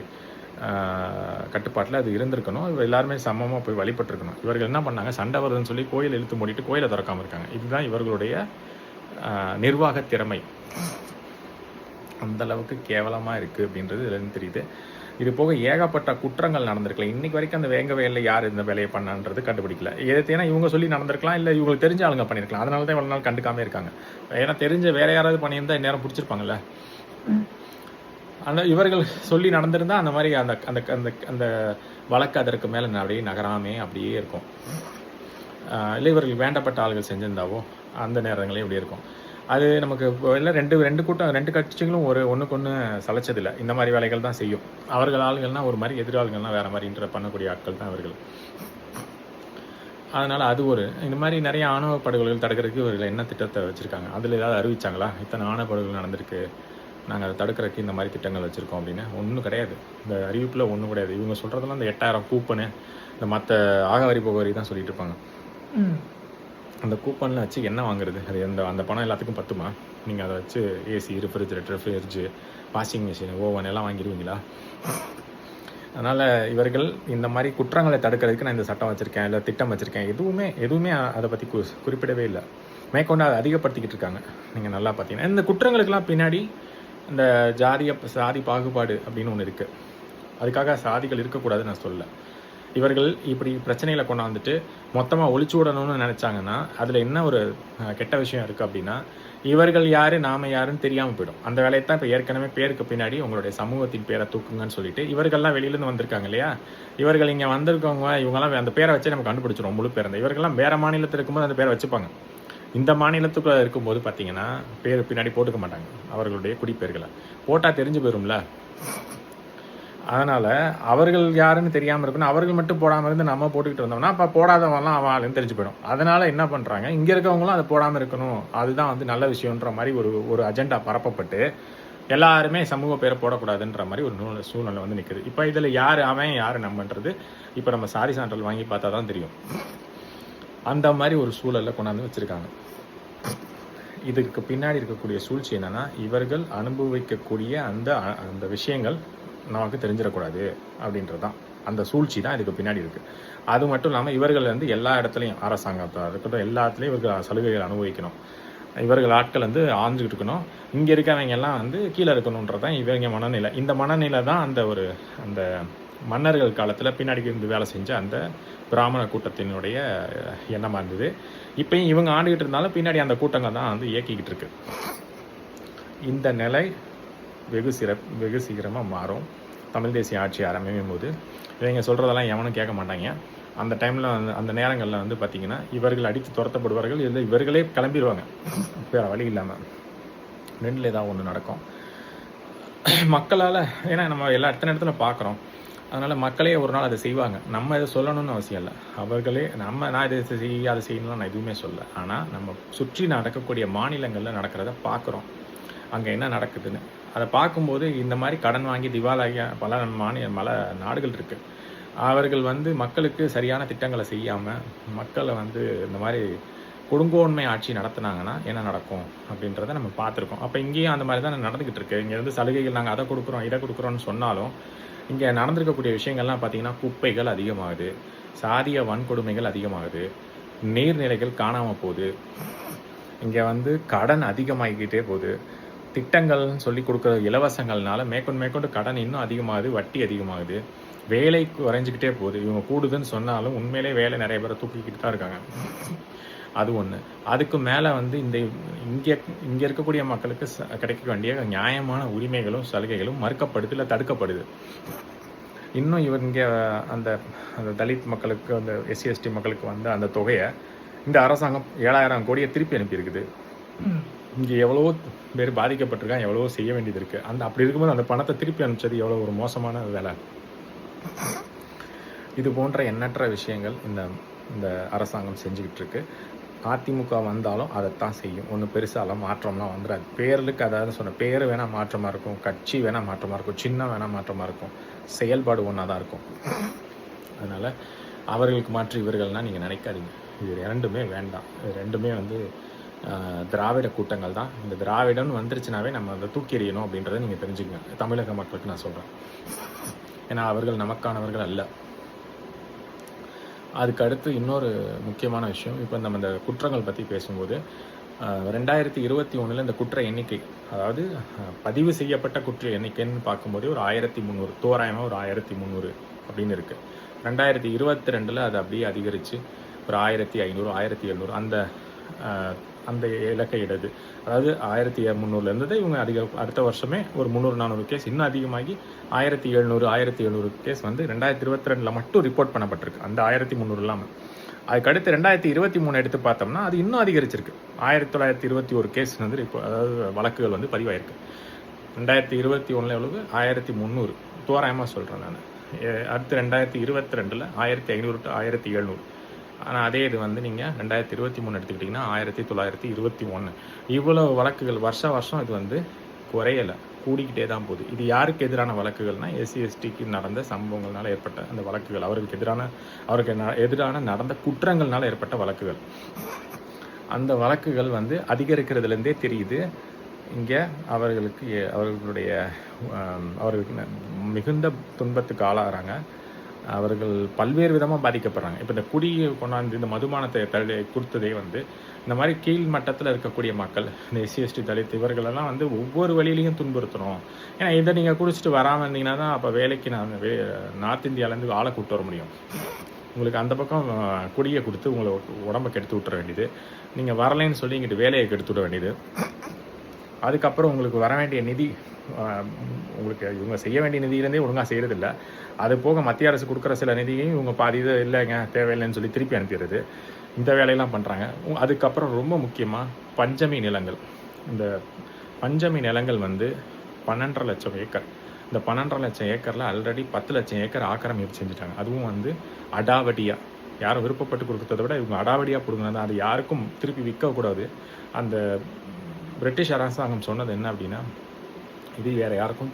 கட்டுப்பாட்டில் அது இருந்திருக்கணும். இவர் எல்லாருமே சமமாக போய் வழிபட்டுருக்கணும். இவர்கள் என்ன பண்ணாங்க, சண்டை வருதுன்னு சொல்லி கோயில் இழுத்து மூடிட்டு கோயிலை திறக்காமல் இருக்காங்க. இதுதான் இவர்களுடைய நிர்வாக திறமை. அந்த அளவுக்கு கேவலமாக இருக்குது அப்படின்றது இதுலேருந்து தெரியுது. இது போக ஏகப்பட்ட குற்றங்கள் நடந்திருக்கலாம். இன்றைக்கி வரைக்கும் அந்த வேங்க வேலையில் யார் இந்த வேலையை பண்ணான்றது கண்டுபிடிக்கல. ஏன்னா இவங்க சொல்லி நடந்திருக்கலாம், இல்லை இவங்களுக்கு தெரிஞ்ச ஆளுங்க பண்ணியிருக்கலாம். அதனால தான் இவ்வளோ நாள் கண்டுக்காமே இருக்காங்க. ஏன்னா தெரிஞ்ச வேற யாராவது பண்ணியிருந்தால் இந்நேரம் பிடிச்சிருப்பாங்கல்ல. ஆனால் இவர்கள் சொல்லி நடந்திருந்தால் அந்த மாதிரி அந்த அந்த அந்த அந்த வழக்கு அதற்கு மேலே அப்படியே நகராமே அப்படியே இருக்கும். இல்லை இவர்கள் வேண்டப்பட்ட ஆளுகள் செஞ்சிருந்தாவோ அந்த நேரங்களே இப்படி இருக்கும். அது நமக்கு எல்லாம் ரெண்டு கட்சிகளும் ஒன்றுக்கு ஒன்று சளைச்சதில்லை. இந்த மாதிரி வேலைகள் தான் செய்யும். அவர்கள் ஆளுகள்னால் ஒரு மாதிரி, எதிராளுகள்னால் வேறு மாதிரி பண்ணக்கூடிய ஆட்கள் தான் அவர்கள். அதனால் அது இந்த மாதிரி நிறைய ஆணவ படுகொலைகள் தடுக்கிறதுக்கு இவர்கள் என்ன திட்டத்தை வச்சுருக்காங்க, அதில் ஏதாவது அறிவிச்சாங்களா, இத்தனை ஆணவ படுகொலைகள் நடந்திருக்கு, நாங்கள் அதை தடுக்கிறதுக்கு இந்த மாதிரி திட்டங்கள் வச்சுருக்கோம் அப்படின்னு? ஒன்றும் கிடையாது. இந்த அறிவிப்பில் ஒன்றும் கிடையாது. இவங்க சொல்கிறதெல்லாம் இந்த 8000 கூப்பனு, இந்த மற்ற ஆகவரி புகவரி தான் சொல்லிட்டு இருப்பாங்க. அந்த கூப்பனில் வச்சு என்ன வாங்குறது, அது அந்த பணம் எல்லாத்துக்கும் பத்துமா? நீங்கள் அதை வச்சு AC, refrigerator, fridge, washing machine, oven எல்லாம் வாங்கிடுவீங்களா? அதனால் இவர்கள் இந்த மாதிரி குற்றங்களை தடுக்கிறதுக்கு நான் இந்த சட்டம் வச்சுருக்கேன், இல்லை திட்டம் வச்சுருக்கேன், எதுவுமே அதை பற்றி குறிப்பிடவே இல்லை. மேற்கொண்டு அதை அதிகப்படுத்திக்கிட்டு இருக்காங்க. நீங்கள் நல்லா பார்த்தீங்கன்னா இந்த குற்றங்களுக்கெல்லாம் பின்னாடி இந்த சாதி பாகுபாடு அப்படின்னு ஒன்று இருக்குது. அதுக்காக சாதிகள் இருக்கக்கூடாதுன்னு நான் சொல்லலை. இவர்கள் இப்படி பிரச்சனைகளை கொண்டாந்துட்டு மொத்தமாக ஒழிச்சு விடணும்னு நினச்சாங்கன்னா அதில் என்ன ஒரு கெட்ட விஷயம் இருக்குது அப்படின்னா, இவர்கள் யார் நாம யாருன்னு தெரியாமல் போயிடும். அந்த வேலையை தான் இப்போ ஏற்கனவே பேருக்கு பின்னாடி உங்களுடைய சமூகத்தின் பேரை தூக்குங்கன்னு சொல்லிட்டு இவர்கள்லாம் வெளியிலேருந்து வந்திருக்காங்க இல்லையா, இவர்கள் இங்கே வந்திருக்கவங்க இவங்கெல்லாம் அந்த பேரை வச்சே நம்ம கண்டுபிடிச்சிடும் முழு பேர். இவர்கள்லாம் வேறு மாநிலத்தில் இருக்கும்போது அந்த பேரை வச்சுப்பாங்க. இந்த மாநிலத்துக்குள்ள இருக்கும்போது பார்த்தீங்கன்னா பேர் பின்னாடி போட்டுக்க மாட்டாங்க. அவர்களுடைய குடிப்பேர்களை போட்டால் தெரிஞ்சு போயிடும்ல. அதனால் அவர்கள் யாருன்னு தெரியாமல் இருக்கணும். அவர்கள் மட்டும் போடாமல் இருந்து நம்ம போட்டுக்கிட்டு இருந்தோம்னா அப்போ போடாதவங்கலாம் அவன் ஆளுன்னு தெரிஞ்சு போயிடும். அதனால் என்ன பண்ணுறாங்க, இங்கே இருக்கவங்களும் அதை போடாமல் இருக்கணும், அதுதான் வந்து நல்ல விஷயன்ற மாதிரி ஒரு அஜெண்டா பரப்பப்பட்டு எல்லாருமே சமூக பேரை போடக்கூடாதுன்ற மாதிரி ஒரு சூழ்நிலை வந்து நிற்குது. இப்போ இதில் யார் அவன் யார் நம்மன்றது இப்போ நம்ம சாதி சான்றல் வாங்கி பார்த்தா தான் தெரியும். அந்த மாதிரி ஒரு சூழலில் கொண்டாந்து வச்சுருக்காங்க. இதுக்கு பின்னாடி இருக்கக்கூடிய சூழ்ச்சி என்னென்னா, இவர்கள் அனுபவிக்கக்கூடிய அந்த விஷயங்கள் நமக்கு தெரிஞ்சிடக்கூடாது அப்படின்றது தான். அந்த சூழ்ச்சி தான் இதுக்கு பின்னாடி இருக்குது. அது மட்டும் இல்லாமல் இவர்கள் வந்து எல்லா இடத்துலையும், அரசாங்கத்தாக இருக்கட்டும், எல்லா இடத்துலையும் இவர்கள் சலுகைகள் அனுபவிக்கணும். இவர்கள் ஆட்கள் வந்து ஆஞ்சுக்கிட்டு இருக்கணும். இங்கே இருக்கவங்க எல்லாம் வந்து கீழே இருக்கணுன்றதான் இவங்க மனநிலை. இந்த மனநிலை தான் அந்த மன்னர்கள் காலத்தில் பின்னாடி இருந்து வேலை செஞ்ச அந்த பிராமண கூட்டத்தினுடைய எண்ணமாக இருந்தது. இப்போயும் இவங்க ஆண்டுகிட்டு இருந்தாலும் பின்னாடி அந்த கூட்டங்கள் தான் வந்து இயக்கிக்கிட்டு இருக்கு. இந்த நிலை வெகு சீக்கிரமாக மாறும். தமிழ் தேசிய ஆட்சி ஆரம்பிக்கும் போது இவங்க சொல்கிறதெல்லாம் எவனும் கேட்க மாட்டாங்க. அந்த டைமில் அந்த நேரங்களில் வந்து பார்த்திங்கன்னா இவர்கள் அடித்து துரத்தப்படுவார்கள், இல்லை இவர்களே கிளம்பிடுவாங்க வேறு வழி இல்லாமல். ரெண்டில் ஏதாவது ஒன்று நடக்கும் மக்களால். ஏன்னா நம்ம எத்தனை இடத்துல பார்க்குறோம். அதனால் மக்களே ஒரு நாள் அதை செய்வாங்க. நம்ம இதை சொல்லணும்னு அவசியம் இல்லை. அவர்களே நான் இதை அதை செய்யணும்னு நான் எதுவுமே சொல்லலை. ஆனால் நம்ம சுற்றி நடக்கக்கூடிய மாநிலங்களில் நடக்கிறத பார்க்குறோம். அங்கே என்ன நடக்குதுன்னு அதை பார்க்கும்போது இந்த மாதிரி கடன் வாங்கி திவாலாகிய பல நாடுகள் இருக்குது. அவர்கள் வந்து மக்களுக்கு சரியான திட்டங்களை செய்யாமல் மக்களை வந்து இந்த மாதிரி கொடுங்கோன்மை ஆட்சி நடத்துனாங்கன்னா என்ன நடக்கும் அப்படின்றத நம்ம பார்த்துருக்கோம். அப்போ இங்கேயும் அந்த மாதிரி தான் நடந்துக்கிட்டு இருக்கு. இங்கே வந்து சலுகைகள் நாங்கள் அதை கொடுக்குறோம் இதை கொடுக்குறோன்னு சொன்னாலும் இங்கே நடந்திருக்கக்கூடிய விஷயங்கள்லாம் பார்த்திங்கன்னா குப்பைகள் அதிகமாகுது, சாதிய வன்கொடுமைகள் அதிகமாகுது, நீர்நிலைகள் காணாமல் போகுது. இங்கே வந்து கடன் அதிகமாகிக்கிட்டே போகுது. திட்டங்கள்னு சொல்லி கொடுக்குற இலவசங்கள்னால மேற்கொண்டு கடன் இன்னும் அதிகமாகுது, வட்டி அதிகமாகுது. வேலை குறைஞ்சிக்கிட்டே போகுது. இவங்க கூடுதுன்னு சொன்னாலும் உண்மையிலே வேலை நிறைய பேரை தூக்கிக்கிட்டு தான் இருக்காங்க. அது ஒன்று. அதுக்கு மேலே வந்து இங்கே இருக்கக்கூடிய மக்களுக்கு கிடைக்க வேண்டிய நியாயமான உரிமைகளும் சலுகைகளும் மறுக்கப்படுது, இல்லை தடுக்கப்படுது. இன்னும் இங்கே அந்த அந்த தலித் மக்களுக்கு, அந்த எஸ்சி எஸ்டி மக்களுக்கு வந்து அந்த தொகையை இந்த அரசாங்கம் 7,000 கோடியை திருப்பி அனுப்பியிருக்குது. இங்கே எவ்வளவோ பேர் பாதிக்கப்பட்டிருக்காங்க, எவ்வளவோ செய்ய வேண்டியது இருக்குது. அப்படி இருக்கும்போது அந்த பணத்தை திருப்பி அனுப்பிச்சது எவ்வளோ ஒரு மோசமான வேலை. இது போன்ற எண்ணற்ற விஷயங்கள் இந்த அரசாங்கம் செஞ்சுக்கிட்டு இருக்கு. அதிமுக வந்தாலும் அதைத்தான் செய்யும். ஒன்றும் பெருசாலாம் மாற்றம்லாம் வந்துடாது. பேருக்கு, அதாவது சொன்ன பேர் வேணால் மாற்றமாக இருக்கும், கட்சி வேணால் மாற்றமாக இருக்கும், சின்னம் வேணால் மாற்றமாக இருக்கும், செயல்பாடு ஒன்றா தான் இருக்கும். அதனால் அவர்களுக்கு மாற்றி இவர்கள்னால் நீங்கள் நினைக்காதீங்க. இது ரெண்டுமே வேண்டாம். இது ரெண்டுமே வந்து திராவிட கூட்டங்கள் தான். இந்த திராவிடம்னு வந்துருச்சுனாவே நம்ம அதை தூக்கி எறியணும் அப்படின்றத நீங்கள் தெரிஞ்சுக்கங்க. தமிழக மக்களுக்கு நான் சொல்கிறேன். ஏன்னா அவர்கள் நமக்கானவர்கள் அல்ல. அதுக்கு அடுத்து இன்னொரு முக்கியமான விஷயம், இப்போ நம்ம இந்த குற்றங்கள் பற்றி பேசும்போது 2021 இந்த குற்ற எண்ணிக்கை, அதாவது பதிவு செய்யப்பட்ட குற்ற எண்ணிக்கைன்னு பார்க்கும்போது ஒரு 1300, தோராயமாக ஒரு 1300 அப்படின்னு இருக்குது. 2022 அது அப்படியே அதிகரித்து ஒரு 1500, 1700 அந்த இலக்கை இடுது. அதாவது 1300 இருந்தது. இவங்க அடுத்த வருஷமே ஒரு 300-400 கேஸ் இன்னும் அதிகமாகி 1700 கேஸ் வந்து 2022 மட்டும் ரிப்போர்ட் பண்ணப்பட்டிருக்கு. அந்த 1300 இல்லாமல். அதுக்கடுத்து 2023 எடுத்து பார்த்தோம்னா அது இன்னும் அதிகரிச்சிருக்கு. 1921 கேஸ் வந்து அதாவது வழக்குகள் வந்து பதிவாயிருக்கு. 2021 எவ்வளவு? 1300 தோராயமாக சொல்கிறேன் நான். அடுத்து 2022 1500 to 1700. ஆனால் அதே இது வந்து நீங்கள் 2023 எடுத்துக்கிட்டிங்கன்னா 1921. இவ்வளோ வழக்குகள் வருஷம் இது வந்து குறையலை, கூடிக்கிட்டே தான் போகுது. இது யாருக்கு எதிரான வழக்குகள்னால் எஸ்சி எஸ்டிக்கு நடந்த சம்பவங்கள்னால ஏற்பட்ட அந்த வழக்குகள், அவருக்கு எதிரான நடந்த குற்றங்கள்னால ஏற்பட்ட வழக்குகள். அந்த வழக்குகள் வந்து அதிகரிக்கிறதுலேருந்தே தெரியுது. இங்கே அவர்களுக்கு மிகுந்த துன்பத்துக்கு ஆளாகிறாங்க. அவர்கள் பல்வேறு விதமாக பாதிக்கப்படுறாங்க. இப்போ இந்த குடியை கொண்டாந்து இந்த மதுபானத்தை கொடுத்ததே வந்து இந்த மாதிரி கீழ் மட்டத்தில் இருக்கக்கூடிய மக்கள், இந்த எஸ்சி எஸ்டி தலித் இவர்களெல்லாம் வந்து ஒவ்வொரு வழியிலையும் துன்புறுத்தணும். ஏன்னா இதை நீங்கள் குடிச்சிட்டு வராமல் இருந்தீங்கன்னா தான் அப்போ வேலைக்கு நார்த் இந்தியாவிலேருந்து ஆளை கூப்பிட்டு வர முடியும். உங்களுக்கு அந்த பக்கம் குடியை கொடுத்து உங்களை உடம்பை கெடுத்து விட்டுற வேண்டியது, நீங்கள் வரலைன்னு சொல்லி இங்கிட்டு வேலையை கெடுத்து விட வேண்டியது. அதுக்கப்புறம் உங்களுக்கு வர வேண்டிய நிதி, உங்களுக்கு இவங்க செய்ய வேண்டிய நிதியிலேருந்தே ஒழுங்காக செய்கிறதில்ல. அது போக மத்திய அரசு கொடுக்குற சில நிதியையும் இவங்க பாதி இது இல்லைங்க தேவையில்லைன்னு சொல்லி திருப்பி அனுப்பிடுறது. இந்த வேலையெல்லாம் பண்ணுறாங்க. அதுக்கப்புறம் ரொம்ப முக்கியமாக பஞ்சமி நிலங்கள். இந்த பஞ்சமி நிலங்கள் வந்து 12.5 லட்சம் ஏக்கர். இந்த 12.5 லட்சம் ஏக்கரில் ஆல்ரெடி 10 லட்சம் ஏக்கர் ஆக்கிரமிப்பு செஞ்சுட்டாங்க. அதுவும் வந்து அடாவடியாக, யாரும் விருப்பப்பட்டு கொடுக்கறத விட இவங்க அடாவடியாக கொடுங்க. அது யாருக்கும் திருப்பி விற்கக்கூடாது. அந்த பிரிட்டிஷ் அரசாங்கம் சொன்னது என்ன அப்படின்னா, இது வேறு யாருக்கும்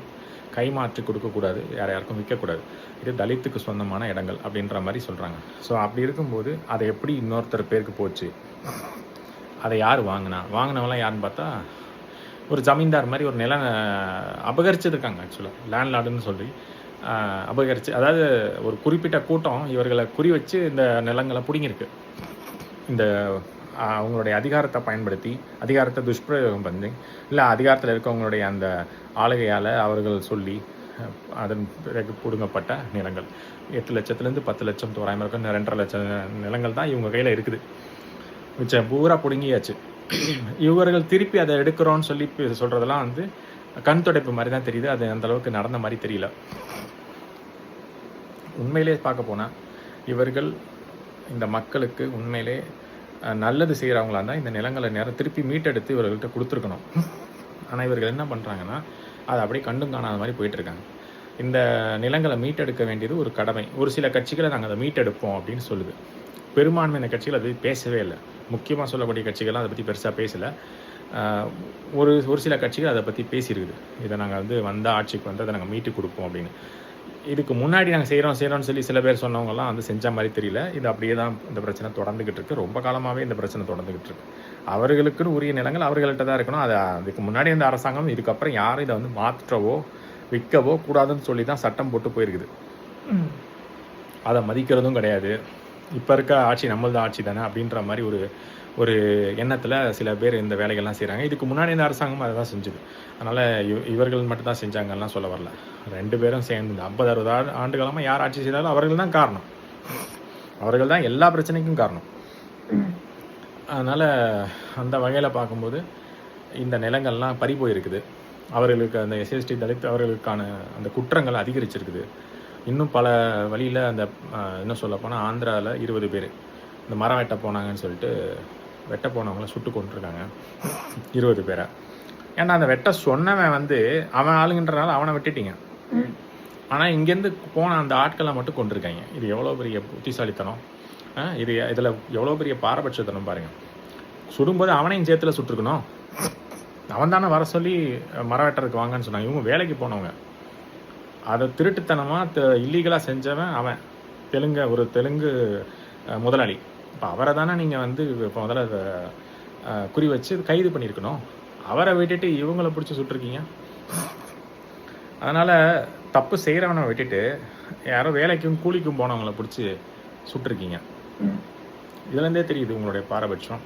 கைமாற்றி கொடுக்கக்கூடாது, யாருக்கும் விற்கக்கூடாது, இது தலித்துக்கு சொந்தமான இடங்கள் அப்படின்ற மாதிரி சொல்கிறாங்க. ஸோ அப்படி இருக்கும்போது அதை எப்படி இன்னொருத்தர் பேருக்கு போச்சு? அதை யார் வாங்கினவெல்லாம் யாருன்னு பார்த்தா ஒரு ஜமீன்தார் மாதிரி ஒரு நிலம் அபகரிச்சிருக்காங்க. ஆக்சுவலாக லேண்ட்லார்டுன்னு சொல்லி அபகரித்து, அதாவது ஒரு குறிப்பிட்ட கூட்டம் இவர்களை குறி வச்சு இந்த நிலங்களை பிடிங்கிருக்கு. இந்த அவங்களுடைய அதிகாரத்தை பயன்படுத்தி, அதிகாரத்தை துஷ்பிரயோகம் பண்ணி, இல்லை அதிகாரத்தில் இருக்கவங்களுடைய அந்த ஆளுகையால் அவர்கள் சொல்லி அதன் பிறகு பிடுங்கப்பட்ட நிலங்கள் 8 லட்சத்துலேருந்து 10 லட்சம் தோராயமாக இருக்கும். 2.5 லட்சம் நிலங்கள் தான் இவங்க கையில் இருக்குது. மிச்சம் பூரா பிடுங்கியாச்சு. இவர்கள் திருப்பி அதை எடுக்கிறோன்னு சொல்லி சொல்கிறதெல்லாம் வந்து கண் துடைப்பு மாதிரி தான் தெரியுது. அது அந்த அளவுக்கு நடந்த மாதிரி தெரியல. உண்மையிலே பார்க்க போனால் இவர்கள் இந்த மக்களுக்கு உண்மையிலே நல்லது செய்கிறவங்களா இருந்தால் இந்த நிலங்களை நேரம் திருப்பி மீட்டெடுத்து இவர்கள்ட்ட கொடுத்துருக்கணும். ஆனால் இவர்கள் என்ன பண்ணுறாங்கன்னா அதை அப்படியே கண்டும் காணாத மாதிரி போயிட்டுருக்காங்க. இந்த நிலங்களை மீட்டெடுக்க வேண்டியது ஒரு கடமை. ஒரு சில கட்சிகளை நாங்கள் அதை மீட்டெடுப்போம் அப்படின்னு சொல்லுது. பெரும்பான்மையான கட்சிகள் அது பேசவே இல்லை. முக்கியமாக சொல்லக்கூடிய கட்சிகள்லாம் அதை பற்றி பெருசாக பேசலை. ஒரு சில கட்சிகள் அதை பற்றி பேசியிருக்குது. இதை நாங்கள் வந்து வந்தால் ஆட்சிக்கு வந்து அதை நாங்கள் மீட்டு கொடுப்போம் அப்படின்னு. இதுக்கு முன்னாடி நாங்கள் செய்கிறோம்னு சொல்லி சில பேர் சொன்னவங்கலாம் வந்து செஞ்ச மாதிரி தெரியல. இது அப்படியே தான் இந்த பிரச்சனை தொடர்ந்துக்கிட்டு இருக்குது. ரொம்ப காலமாகவே இந்த பிரச்சனை தொடர்ந்துக்கிட்டு இருக்கு. அவர்களுக்குன்னு உரிய நிலங்கள் அவர்கள்ட்ட தான் இருக்கணும். அதுக்கு முன்னாடி இந்த அரசாங்கம் இதுக்கப்புறம் யாரும் இதை வந்து மாற்றவோ விற்கவோ கூடாதுன்னு சொல்லி தான் சட்டம் போட்டு போயிருக்குது. அதை மதிக்கிறதும் கிடையாது. இப்போ இருக்க ஆட்சி நம்மளது ஆட்சி தானே அப்படின்ற மாதிரி ஒரு எண்ணத்தில் சில பேர் இந்த வேலைகள்லாம் செய்கிறாங்க. இதுக்கு முன்னாடி இந்த அரசாங்கமும் அதை தான் செஞ்சுது. அதனால் இவர்கள் மட்டும் தான் செஞ்சாங்கலாம் சொல்ல வரல. 2 பேரும் சேர்ந்து இந்த 50, 60 ஆண்டு காலமாக யார் ஆட்சி செய்தாலும் அவர்கள் தான் காரணம். அவர்கள் தான் எல்லா பிரச்சனைக்கும் காரணம். அதனால் அந்த வகையில் பார்க்கும்போது இந்த நிலங்கள்லாம் பறி போயிருக்குது. அவர்களுக்கு அந்த எஸ்எஸ்டி தலித் அவர்களுக்கான அந்த குற்றங்கள் அதிகரிச்சிருக்குது. இன்னும் பல வழியில் அந்த இன்னும் சொல்லப்போனால் ஆந்திராவில் 20 பேர் இந்த மரம் வெட்ட போனாங்கன்னு சொல்லிட்டு வெட்ட போனவங்கள சுட்டு கொண்டுருக்காங்க 20 பேரை. ஏன்னா அந்த வெட்ட சொன்னவன் வந்து அவன் ஆளுங்கன்றனால அவனை வெட்டிட்டீங்க. ஆனால் இங்கேருந்து போன அந்த ஆட்களை மட்டும் கொண்டிருக்காங்க. இது எவ்வளோ பெரிய புத்திசாலித்தனம், இதில் எவ்வளோ பெரிய பாரபட்சத்தனம் பாருங்கள். சுடும்போது அவனையும் சேர்த்துல சுட்டுருக்கணும். அவன் தானே வர சொல்லி மரம் வெட்டுறதுக்கு வாங்கன்னு சொன்னாங்க. இவங்க வேலைக்கு போனவங்க. அதை திருட்டுத்தனமாக இல்லீகலாக செஞ்சவன் அவன் ஒரு தெலுங்கு முதலாளி. இப்போ அவரை தானே நீங்கள் வந்து இப்போ முதல்ல குறி வச்சு கைது பண்ணியிருக்கணும். அவரை விட்டுட்டு இவங்களை பிடிச்சி சுட்டிருக்கீங்க. அதனால் தப்பு செய்கிறவனை விட்டுட்டு யாரோ வேலைக்கும் கூலிக்கும் போனவங்களை பிடிச்சி சுட்டிருக்கீங்க. இதுலேருந்தே தெரியுது உங்களுடைய பாரபட்சம்.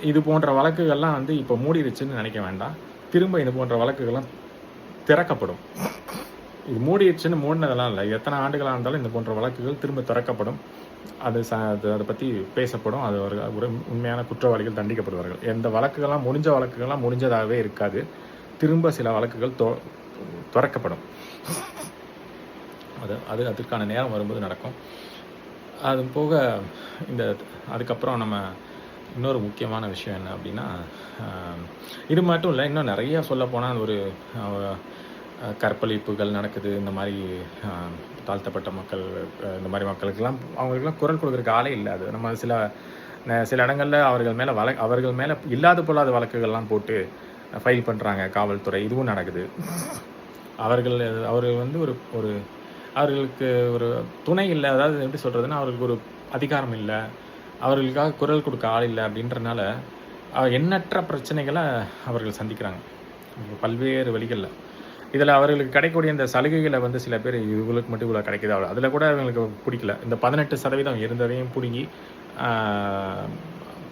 இது போன்ற வழக்குகள்லாம் வந்து இப்போ மூடிடுச்சுன்னு நினைக்க வேண்டாம். திரும்ப இது போன்ற வழக்குகள்லாம் திறக்கப்படும். இது மூடிடுச்சுன்னு மூடினதெல்லாம் இல்லை. எத்தனை ஆண்டுகளாக இருந்தாலும் இந்த போன்ற வழக்குகள் திரும்ப திறக்கப்படும். அதை பற்றி பேசப்படும். அது ஒரு உண்மையான குற்றவாளிகள் தண்டிக்கப்படுவார்கள். எந்த வழக்குகள்லாம் முடிஞ்சதாகவே இருக்காது. திரும்ப சில வழக்குகள் திறக்கப்படும். அதற்கான நேரம் வரும்போது நடக்கும். அது போக அதுக்கப்புறம் நம்ம இன்னொரு முக்கியமான விஷயம் என்ன அப்படின்னா, இது மட்டும் இல்லை, இன்னும் நிறைய சொல்லப்போனால் ஒரு கற்பழிப்புகள் நடக்குது. இந்த மாதிரி தாழ்த்தப்பட்ட மக்கள், இந்த மாதிரி மக்களுக்கெல்லாம் அவங்களுக்கெல்லாம் குரல் கொடுக்குறதுக்கு ஆளே இல்லை. அது நம்ம சில இடங்களில் அவர்கள் மேலே இல்லாத பொல்லாத வழக்குகள்லாம் போட்டு ஃபைல் பண்ணுறாங்க காவல்துறை. இதுவும் நடக்குது. அவர்கள் வந்து ஒரு அவர்களுக்கு ஒரு துணை இல்லை. அதாவது எப்படி சொல்கிறதுன்னா, அவர்களுக்கு ஒரு அதிகாரம் இல்லை, அவர்களுக்காக குரல் கொடுக்க ஆள் இல்லை. அப்படின்றனால எண்ணற்ற பிரச்சனைகளை அவர்கள் சந்திக்கிறாங்க பல்வேறு வழிகளில். இதில் அவர்களுக்கு கிடைக்கக்கூடிய இந்த சலுகைகளை வந்து சில பேர் இவங்களுக்கு மட்டும் இவ்வளோ கிடைக்குது, அவ்வளோ அதில் கூட அவங்களுக்கு பிடிக்கல. இந்த 18% இருந்ததையும் பிடுங்கி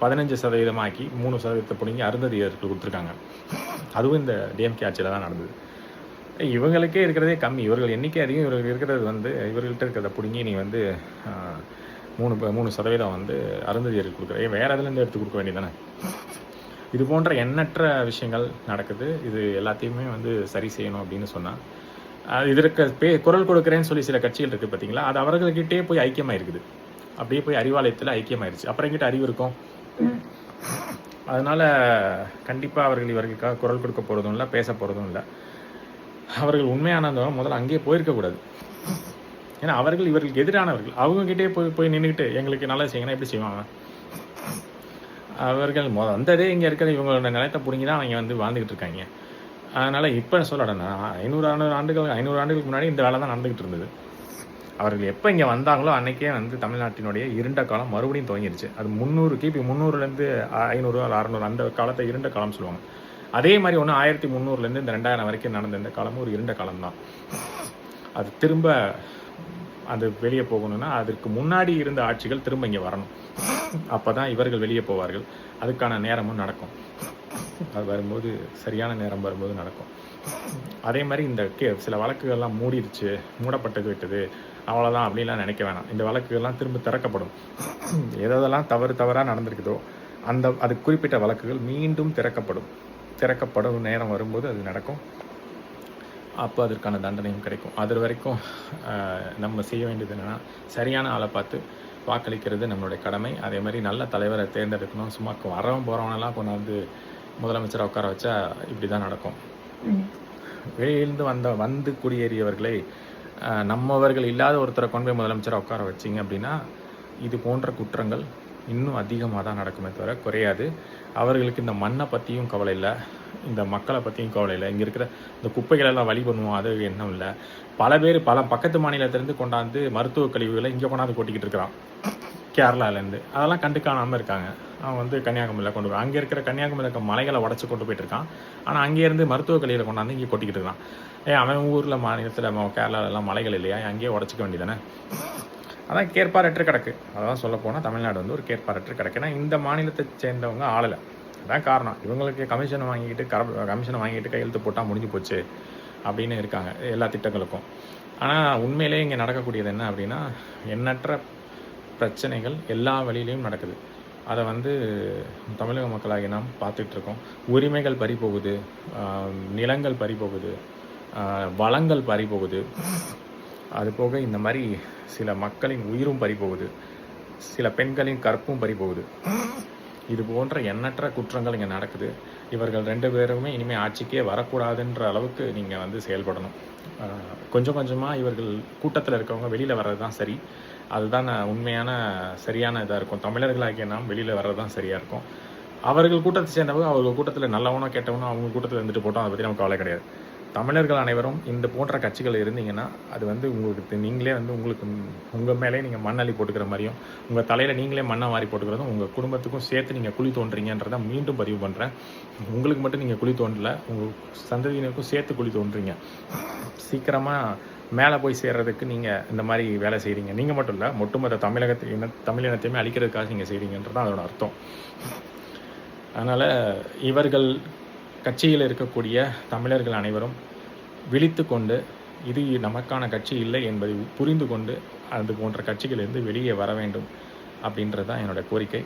15% ஆக்கி 3% பிடுங்கி அருந்ததியருக்கு கொடுத்துருக்காங்க. அதுவும் இந்த டிஎம்கே ஆட்சியில் தான் நடந்தது. இவங்களுக்கே இருக்கிறதே கம்மி, இவர்கள் எண்ணிக்கை அதிகம். இவர்கள் இருக்கிறது வந்து இவர்கள்ட்ட இருக்கிறத பிடுங்கி நீ வந்து 3% வந்து அருந்ததியருக்கு கொடுக்குற. வேறு எதுலேருந்து எடுத்து கொடுக்க வேண்டியதானே? இது போன்ற எண்ணற்ற விஷயங்கள் நடக்குது. இது எல்லாத்தையுமே வந்து சரி செய்யணும் அப்படின்னு சொன்னால் இதற்கு குரல் கொடுக்குறேன்னு சொல்லி சில கட்சிகள் இருக்குது பார்த்தீங்களா, அது அவர்கள்கிட்டே போய் ஐக்கியமாக இருக்குது. அப்படியே போய் அறிவாலயத்தில் ஐக்கியமாயிருச்சு. அப்புறம் எங்கிட்ட அறிவு இருக்கும். அதனால் கண்டிப்பாக அவர்கள் இவர்களுக்காக குரல் கொடுக்க போகிறதும் இல்லை, பேச போகிறதும் இல்லை. அவர்கள் உண்மையானவங்க முதல்ல அங்கேயே போயிருக்கக்கூடாது. ஏன்னா அவர்கள் இவர்களுக்கு எதிரானவர்கள். அவங்ககிட்டே போய் நின்றுக்கிட்டு எங்களுக்கு நல்லா செய்யணும் எப்படி செய்வாங்க? அவர்கள் வந்ததே இங்கே இருக்கிற இவங்களோட நிலத்தை பிடிங்கி தான் அவங்க வந்து வாழ்ந்துக்கிட்டு இருக்காங்க. அதனால் இப்போ சொல்லடனா 500 ஆண்டுகளுக்கு முன்னாடி இந்த வேலை தான் நடந்துக்கிட்டு இருந்தது. அவர்கள் எப்போ இங்கே வந்தாங்களோ அன்றைக்கே வந்து தமிழ்நாட்டினுடைய இருண்ட காலம் மறுபடியும் துவங்கிடுச்சு. அது கிபி 300லேருந்து 500 600 அந்த காலத்தை இருண்ட காலம் சொல்லுவாங்க. அதே மாதிரி 1300லேருந்து இந்த 2000 வரைக்கும் நடந்த இந்த காலமும் ஒரு இருண்ட காலம் தான். அது திரும்ப அது வெளியே போகணும்னா அதற்கு முன்னாடி இருந்த ஆட்சிகள் திரும்ப இங்கே வரணும். அப்போ தான் இவர்கள் வெளியே போவார்கள். அதுக்கான நேரமும் நடக்கும். அது வரும்போது சரியான நேரம் வரும்போது நடக்கும். அதே மாதிரி இந்த சில வழக்குகள்லாம் மூடப்பட்டது விட்டது அவ்வளோதான் அப்படின்லாம் நினைக்க வேணாம். இந்த வழக்குகள்லாம் திரும்ப திறக்கப்படும். எதெல்லாம் தவறாக நடந்திருக்குதோ அது குறிப்பிட்ட வழக்குகள் மீண்டும் திறக்கப்படும் நேரம் வரும்போது அது நடக்கும். அப்போ அதற்கான தண்டனையும் கிடைக்கும். அது வரைக்கும் நம்ம செய்ய வேண்டியது என்னென்னா, சரியான ஆளை பார்த்து வாக்களிக்கிறது நம்மளுடைய கடமை. அதே மாதிரி நல்ல தலைவரை தேர்ந்தெடுக்கணும். சும்மா வரவன் போகிறவனெல்லாம் கொண்டாந்து முதலமைச்சரை உட்கார வச்சா இப்படி தான் நடக்கும். வெளியிலிருந்து வந்து குடியேறியவர்களை நம்மவர்கள் இல்லாத ஒருத்தரை கொண்டு போய் முதலமைச்சரை உட்கார வச்சிங்க அப்படின்னா இது போன்ற குற்றங்கள் இன்னும் அதிகமாக தான் நடக்குமே தவிர குறையாது. அவர்களுக்கு இந்த மண்ணை பற்றியும் கவலை இல்லை, இந்த மக்களை பற்றியும் கவலை இல்லை. இங்கே இருக்கிற இந்த குப்பைகளெல்லாம் வழி பண்ணுவோம் அது எண்ணம் இல்லை. பல பக்கத்து மாநிலத்திலேருந்து கொண்டாந்து மருத்துவ கழிவுகளை இங்கே கொண்டாந்து கொட்டிக்கிட்டு இருக்கிறான் கேரளாலேருந்து. அதெல்லாம் கண்டு காணாமல் இருக்காங்க. அவன் வந்து கன்னியாகுமரியில் கொண்டு போய் அங்கே இருக்கிற கன்னியாகுமரியில் இருக்க மலைகளை உடச்சி கொண்டு போயிட்டுருக்கான். ஆனால் அங்கேருந்து மருத்துவ கழிவுகளை கொண்டாந்து இங்கே கொட்டிக்கிட்டு இருக்கான். அவன் ஊரில் மாநிலத்தில் கேரளாலெல்லாம் மலைகள் இல்லையா, அங்கேயே உடச்சிக்க வேண்டியதானே? அதான் கேட்பாரற்று கிடக்கு. அதான் சொல்லப்போனால் தமிழ்நாடு வந்து ஒரு கேட்பாரற்று கிடக்கு. ஏன்னா இந்த மாநிலத்தை சேர்ந்தவங்க ஆளலை. அதான் காரணம். இவங்களுக்கு கமிஷனை வாங்கிட்டு கையெழுத்து போட்டால் முடிஞ்சு போச்சு அப்படின்னு இருக்காங்க எல்லா திட்டங்களுக்கும். ஆனால் உண்மையிலே இங்கே நடக்கக்கூடியது என்ன அப்படின்னா, எண்ணற்ற பிரச்சனைகள் எல்லா வழியிலையும் நடக்குது. அதை வந்து தமிழக மக்களாகி நாம் பார்த்துட்ருக்கோம். உரிமைகள் பறிபோகுது, நிலங்கள் பறிபோகுது, வளங்கள் பறிபோகுது. அது போக இந்த மாதிரி சில மக்களின் உயிரும் பறிபோகுது, சில பெண்களின் கற்பும் பறிபோகுது. இது போன்ற எண்ணற்ற குற்றங்கள் இங்கே நடக்குது. இவர்கள் 2 பேருமே இனிமேல் ஆட்சிக்கே வரக்கூடாதுன்ற அளவுக்கு நீங்கள் வந்து செயல்படணும். கொஞ்சம் கொஞ்சமாக இவர்கள் கூட்டத்தில் இருக்கவங்க வெளியில் வர்றது தான் சரி. அதுதான் உண்மையான சரியான இதாக இருக்கும். தமிழர்களாகிய நாம் வெளியில் வர்றது தான் சரியாக இருக்கும். அவர்கள் கூட்டத்தை சேர்ந்தவங்க அவர்கள் கூட்டத்தில் நல்லவனோ கெட்டவனோ அவங்க கூட்டத்தில் இருந்துட்டு போட்டோம், அதை பற்றி நமக்கு கவலை கிடையாது. தமிழர்கள் அனைவரும் இந்த போன்ற கட்சிகள் இருந்தீங்கன்னா அது வந்து உங்களுக்கு நீங்களே வந்து உங்கள் மேலே நீங்கள் மண்ணள்ளி போட்டுக்கிற மாதிரியும், உங்கள் தலையில் நீங்களே மண்ணை வாரி போட்டுக்கிறதும், உங்கள் குடும்பத்துக்கும் சேர்த்து நீங்கள் குழி தோன்றீங்கன்றதை மீண்டும் பதிவு பண்ணுறேன். உங்களுக்கு மட்டும் நீங்கள் குழி தோன்றல, உங்கள் சந்ததியினருக்கும் சேர்த்து குழி தோன்றீங்க. சீக்கிரமாக மேலே போய் சேர்றதுக்கு நீங்கள் இந்த மாதிரி வேலை செய்கிறீங்க. நீங்கள் மட்டும் இல்லை, ஒட்டுமொத்த தமிழினத்தையுமே அழிக்கிறதுக்காக நீங்கள் செய்கிறீங்கன்றது தான் அதோட அர்த்தம். அதனால் இவர்கள் கட்சியில் இருக்கக்கூடிய தமிழர்கள் அனைவரும் விழித்து கொண்டு இது நமக்கான கட்சி இல்லை என்பதை புரிந்து கொண்டு அது போன்ற கட்சிகளிலிருந்து வெளியே வர வேண்டும் அப்படின்றது தான் என்னோடய கோரிக்கை.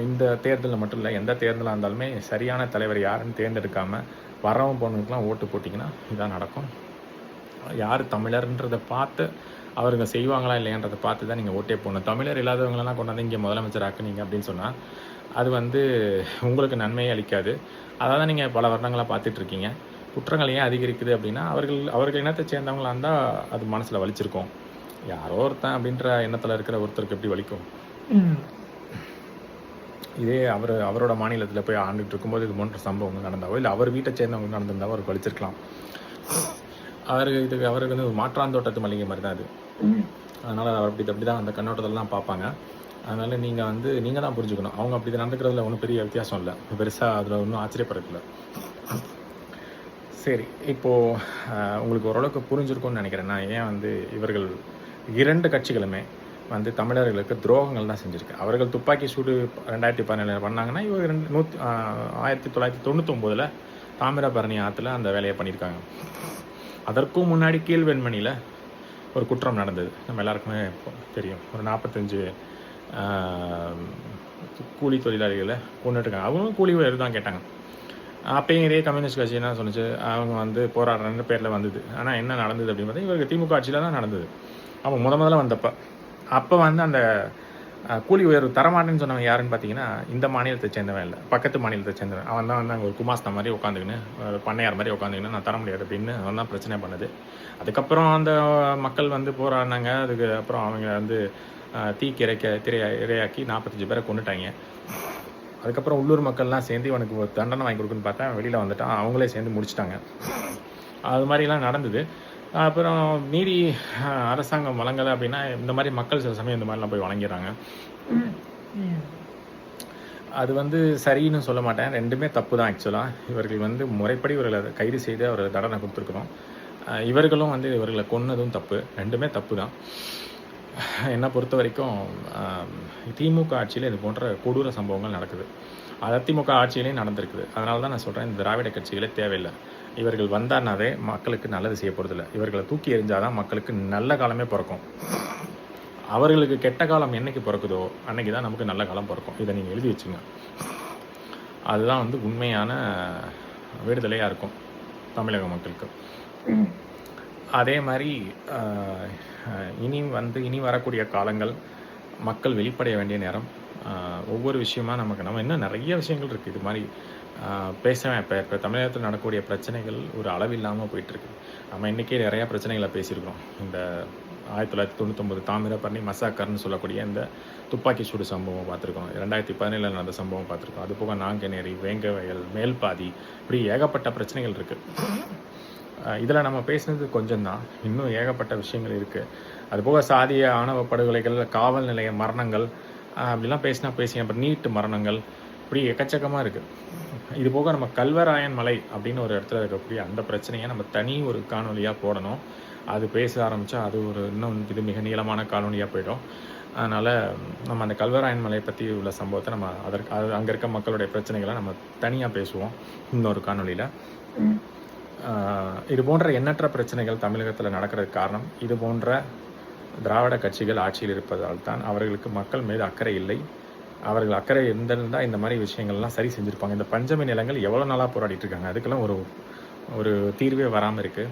இந்த தேர்தலில் மட்டும் இல்லை, எந்த தேர்தலாக இருந்தாலுமே சரியான தலைவர் யாருன்னு தேர்ந்தெடுக்காமல் வரவும் போனதுக்கெலாம் ஓட்டு போட்டிங்கன்னா இதான் நடக்கும். யார் தமிழர்ன்றதை பார்த்து அவருங்க செய்வாங்களா இல்லையான்றதை பார்த்து தான் நீங்கள் ஓட்டே போடணும். தமிழர் இல்லாதவங்களெல்லாம் கொண்டாந்து இங்கே முதலமைச்சர் ஆக்குனீங்க அப்படின்னு சொன்னால் அது வந்து உங்களுக்கு நன்மையை அளிக்காது. அதை தான் நீங்கள் பல வருடங்களாக பார்த்துட்ருக்கீங்க. குற்றங்கள் ஏன் அதிகரிக்குது அப்படின்னா அவர்கள் இனத்தை சேர்ந்தவங்களாக இருந்தால் அது மனசில் வலிச்சிருக்கும். யாரோ ஒருத்தன் அப்படின்ற எண்ணத்தில் இருக்கிற ஒருத்தருக்கு எப்படி வலிக்கும்? இதே அவரோட மாநிலத்தில் போய் ஆண்டுகிட்டு இருக்கும்போது இது போன்ற சம்பவங்கள் நடந்தாவோ இல்லை அவர் வீட்டை சேர்ந்தவங்க நடந்திருந்தாவோ அவருக்கு வலிச்சிருக்கலாம். அவருக்கு வந்து ஒரு மாற்றாந்தோட்டத்து மல்லிகை மாதிரி தான் அது. அதனால் அவர் அப்படி தான் அந்த கண்ணோட்டத்திலாம் பார்ப்பாங்க. அதனால் நீங்கள் தான் புரிஞ்சுக்கணும். அவங்க அப்படி நடந்துக்கிறதுல ஒன்றும் பெரிய வித்தியாசம் இல்லை, பெருசாக அதில் ஒன்றும் ஆச்சரியப்படுறதில்ல. சரி, இப்போது உங்களுக்கு ஓரளவுக்கு புரிஞ்சிருக்கும்னு நினைக்கிறேன். நான் ஏன் வந்து இவர்கள் 2 கட்சிகளுமே வந்து தமிழர்களுக்கு துரோகங்கள் தான் செஞ்சுருக்கு. அவர்கள் துப்பாக்கி சூடு 2017 பண்ணாங்கன்னா இவங்க 1999 தாமிரபரணி ஆற்றுல அந்த வேலையை பண்ணியிருக்காங்க. அதற்கும் முன்னாடி கீழ்வெண்மணியில் ஒரு குற்றம் நடந்தது, நம்ம எல்லாருக்குமே தெரியும். ஒரு 45 கூலி தொழிலாளிகளை கொண்டுட்டுருக்காங்க. அவங்களும் கூலி உயர்வு தான் கேட்டாங்க. அப்பயும் இதே கம்யூனிஸ்ட் கட்சி என்ன சொன்னிச்சு, அவங்க வந்து போராடுறன்ற பேரில் வந்தது. ஆனால் என்ன நடந்தது அப்படின்னு பார்த்தா இவருக்கு திமுக ஆட்சியில் தான் நடந்தது. அவங்க முதல்ல வந்தப்போ வந்து அந்த கூலி உயர்வு தரமாட்டேன்னு சொன்னவன் யாருன்னு பார்த்தீங்கன்னா இந்த மாநிலத்தை சேர்ந்தவன் இல்லை, பக்கத்து மாநிலத்தை சேர்ந்தவன். அவன் தான் வந்து அங்கே ஒரு குமாஸ்தா மாதிரி உட்காந்துக்கின்னு, பண்ணையார் மாதிரி உட்காந்துக்கின்னு நான் தர முடியாது அப்படின்னு அவன் தான் பிரச்சனை பண்ணுது. அதுக்கப்புறம் அந்த மக்கள் வந்து போராடினாங்க. அதுக்கப்புறம் அவங்க வந்து தீக்கு இரையாக்கி 45 பேரை கொண்டுட்டாங்க. அதுக்கப்புறம் உள்ளூர் மக்கள்லாம் சேர்ந்து இவனுக்கு ஒரு தண்டனை வாங்கி கொடுக்குன்னு பார்த்தா வெளியில் வந்துட்டான். அவங்களே சேர்ந்து முடிச்சிட்டாங்க. அது மாதிரிலாம் நடந்தது. அப்புறம் நீதி அரசாங்கம் வழங்கலை அப்படின்னா இந்த மாதிரி மக்கள் சில சமயம் இந்த மாதிரிலாம் போய் வழங்கிடுறாங்க. அது வந்து சரின்னு சொல்ல மாட்டேன், 2மே தப்பு தான். ஆக்சுவலாக இவர்கள் வந்து முறைப்படி இவர்களை கைது செய்து அவர் தண்டனை கொடுத்துருக்குறோம். இவர்களும் வந்து இவர்களை கொன்னதும் தப்பு, 2மே தப்பு தான். என்னை பொறுத்த வரைக்கும் திமுக ஆட்சியில் இது போன்ற கொடூர சம்பவங்கள் நடக்குது. அது அதிமுக ஆட்சியிலையும் நடந்திருக்குது. அதனால தான் நான் சொல்கிறேன், இந்த திராவிட கட்சிகளே தேவையில்லை. இவர்கள் வந்தார்னாவே மக்களுக்கு நல்லது செய்ய போகிறதில்ல. இவர்களை தூக்கி எறிஞ்சாதான் மக்களுக்கு நல்ல காலமே பிறக்கும். அவர்களுக்கு கெட்ட காலம் என்னைக்கு பிறக்குதோ அன்னைக்கு தான் நமக்கு நல்ல காலம் பிறக்கும். இதை நீங்கள் எழுதி வச்சுங்க. அதுதான் வந்து உண்மையான விடுதலையாக இருக்கும் தமிழக மக்களுக்கு. அதே மாதிரி இனி வரக்கூடிய காலங்கள் மக்கள் வெளிப்படைய வேண்டிய நேரம். ஒவ்வொரு விஷயமா நம்ம இன்னும் நிறைய விஷயங்கள் இருக்குது. இது மாதிரி பேசுவேன். இப்போ தமிழகத்தில் நடக்கக்கூடிய பிரச்சனைகள் ஒரு அளவில்லாமல் போயிட்டுருக்கு. நம்ம இன்றைக்கே நிறையா பிரச்சனைகளை பேசியிருக்கிறோம். இந்த 1999 தாமிரபரணி மசாக்கர்னு சொல்லக்கூடிய இந்த துப்பாக்கி சூடு சம்பவம் பார்த்துருக்கோம். 2017 நடந்த சம்பவம் பார்த்துருக்கோம். அது போக நாங்குநேரி, வேங்கவயல், மேல்பாதி, இப்படி ஏகப்பட்ட பிரச்சனைகள் இருக்குது. இதில் நம்ம பேசுனது கொஞ்சம் தான், இன்னும் ஏகப்பட்ட விஷயங்கள் இருக்குது. அதுபோக சாதிய ஆணவ படுகொலைகள், காவல் நிலைய மரணங்கள், அப்படிலாம் பேசிங்க. அப்புறம் நீட்டு மரணங்கள், இப்படி எக்கச்சக்கமாக இருக்குது. இது போக நம்ம கல்வராயன் மலை அப்படின்னு ஒரு இடத்துல இருக்கக்கூடிய அந்த பிரச்சனையை நம்ம தனி ஒரு காணொலியாக போடணும். அது பேச ஆரம்பித்தா அது ஒரு இன்னும் இது மிக நீளமான காணொலியாக போயிடும். அதனால் நம்ம அந்த கல்வராயன் மலையை பற்றி உள்ள சம்பவத்தை நம்ம அங்கே இருக்க மக்களுடைய பிரச்சனைகளை நம்ம தனியாக பேசுவோம் இன்னொரு காணொலியில். இது போன்ற எண்ணற்ற பிரச்சனைகள் தமிழகத்தில் நடக்கிறதுக்கு காரணம் இது போன்ற திராவிட கட்சிகள் ஆட்சியில் இருப்பதால் தான். அவர்களுக்கு மக்கள் மீது அக்கறை இல்லை. அவர்கள் அக்கறை இருந்திருந்தால் இந்த மாதிரி விஷயங்கள்லாம் சரி செஞ்சுருப்பாங்க. இந்த பஞ்சமி நிலங்கள் எவ்வளோ நாளாக போராடிட்டு இருக்காங்க, அதுக்கெல்லாம் ஒரு தீர்வே வராமல் இருக்குது.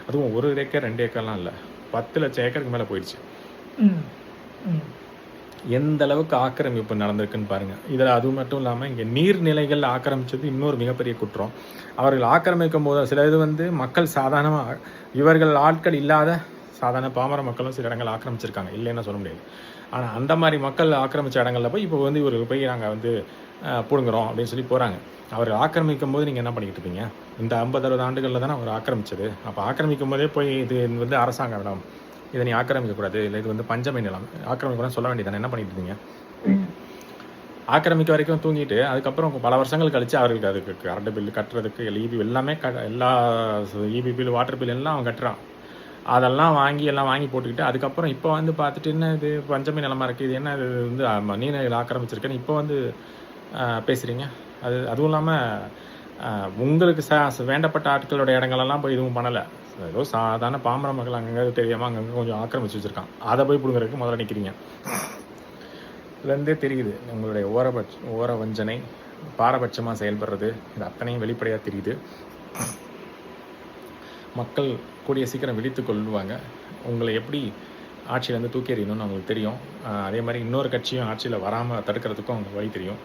அதுவும் 1 ஏக்கர் 2 ஏக்கர்லாம் இல்லை, 10 லட்சம் ஏக்கருக்கு மேலே போயிடுச்சு. எந்த அளவுக்கு ஆக்கிரமிப்பு நடந்திருக்குன்னு பாருங்கள். இதில் அது மட்டும் இல்லாமல் இங்கே நீர்நிலைகள் ஆக்கிரமிச்சது இன்னொரு மிகப்பெரிய குற்றம். அவர்கள் ஆக்கிரமிக்கும் போது சில இது மக்கள் சாதாரணமாக இவர்கள் ஆட்கள் இல்லாத சாதாரண பாமர மக்களும் சில இடங்கள் ஆக்கிரமிச்சிருக்காங்க, இல்லைன்னு சொல்ல முடியாது. ஆனால் அந்த மாதிரி மக்கள் ஆக்கிரமித்த இடங்களில் போய் இப்போ இவர் போய் நாங்கள் பிடுங்குறோம் அப்படின்னு சொல்லி போகிறாங்க. அவர் ஆக்கிரமிக்கும் போது நீங்கள் என்ன பண்ணிக்கிட்டு இருப்பீங்க? இந்த 50-60 ஆண்டுகளில் தானே அவர் ஆக்கிரமிச்சது. அப்போ ஆக்கிரமிக்கும் போதே போய் இது அரசாங்க இடம், இதை நீ ஆக்கிரமிக்கக்கூடாது, இல்லை இது பஞ்சமை நிலம் ஆக்கிரமிக்கூடாதுன்னு சொல்ல வேண்டியதானே, என்ன பண்ணிட்டு இருந்தீங்க? ஆக்கிரமிக்க வரைக்கும் தூங்கிட்டு அதுக்கப்புறம் பல வருஷங்கள் கழித்து அவர்களுக்கு அதுக்கு கரண்ட் பில்லு கட்டுறதுக்கு இபி எல்லாமே எல்லா இபி பில் வாட்டர் பில் எல்லாம் அவன் கட்டுறான். அதெல்லாம் வாங்கி போட்டுக்கிட்டு அதுக்கப்புறம் இப்போ பார்த்துட்டு என்ன இது பஞ்சமி நிலமாக இருக்குது, இது என்ன இது நீர்நிலைகள் ஆக்கிரமிச்சிருக்கேன்னு இப்போ பேசுகிறீங்க. அதுவும் இல்லாமல் உங்களுக்கு வேண்டப்பட்ட ஆட்களோட இடங்களெல்லாம் போய் இதுவும் பண்ணலை. ஏதோ சாதாரண பாமர மக்கள் அங்கங்கே தெரியாமல் அங்கங்கே கொஞ்சம் ஆக்கிரமிச்சு வச்சுருக்கான், அதை போய் பிடுங்கிறதுக்கு முதல்ல நிற்கிறீங்க. இதுலேருந்தே தெரியுது உங்களுடைய ஓர வஞ்சனை, பாரபட்சமாக செயல்படுறது, இது அத்தனையும் வெளிப்படையாக தெரியுது. மக்கள் கூடிய சீக்கிரம் விழித்து கொள்வாங்க. உங்களை எப்படி ஆட்சியிலேருந்து தூக்கி எறியணும்னு அவங்களுக்கு தெரியும். அதே மாதிரி இன்னொரு கட்சியும் ஆட்சியில் வராமல் தடுக்கிறதுக்கும் அவங்களுக்கு வழி தெரியும்.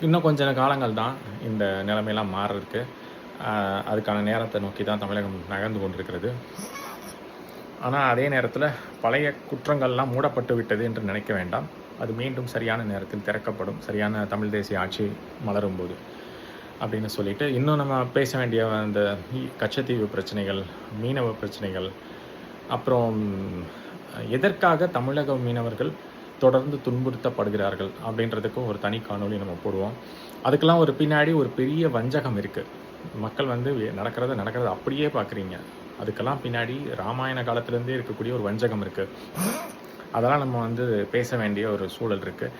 இன்னும் கொஞ்சம் காலங்கள் தான் இந்த நிலைமையெல்லாம் மாறுறதுக்கு. அதுக்கான நேரத்தை நோக்கி தான் தமிழகம் நகர்ந்து கொண்டிருக்கிறது. ஆனால் அதே நேரத்தில் பழைய குற்றங்கள்லாம் மூடப்பட்டு விட்டது என்று நினைக்க வேண்டாம். அது மீண்டும் சரியான நேரத்தில் திறக்கப்படும், சரியான தமிழ் தேசிய ஆட்சி மலரும் போது அப்படின்னு சொல்லிட்டு, இன்னும் நம்ம பேச வேண்டிய அந்த கச்சத்தீவு பிரச்சனைகள், மீனவ பிரச்சனைகள், அப்புறம் எதற்காக தமிழக மீனவர்கள் தொடர்ந்து துன்புறுத்தப்படுகிறார்கள் அப்படின்றதுக்கும் ஒரு தனி காணொலி நம்ம போடுவோம். அதுக்கெல்லாம் பின்னாடி ஒரு பெரிய வஞ்சகம் இருக்குது. மக்கள் நடக்கிறத அப்படியே பார்க்குறீங்க. அதுக்கெல்லாம் பின்னாடி ராமாயண காலத்திலேருந்தே இருக்கக்கூடிய ஒரு வஞ்சகம் இருக்குது. அதெல்லாம் நம்ம பேச வேண்டிய ஒரு சூழல் இருக்குது.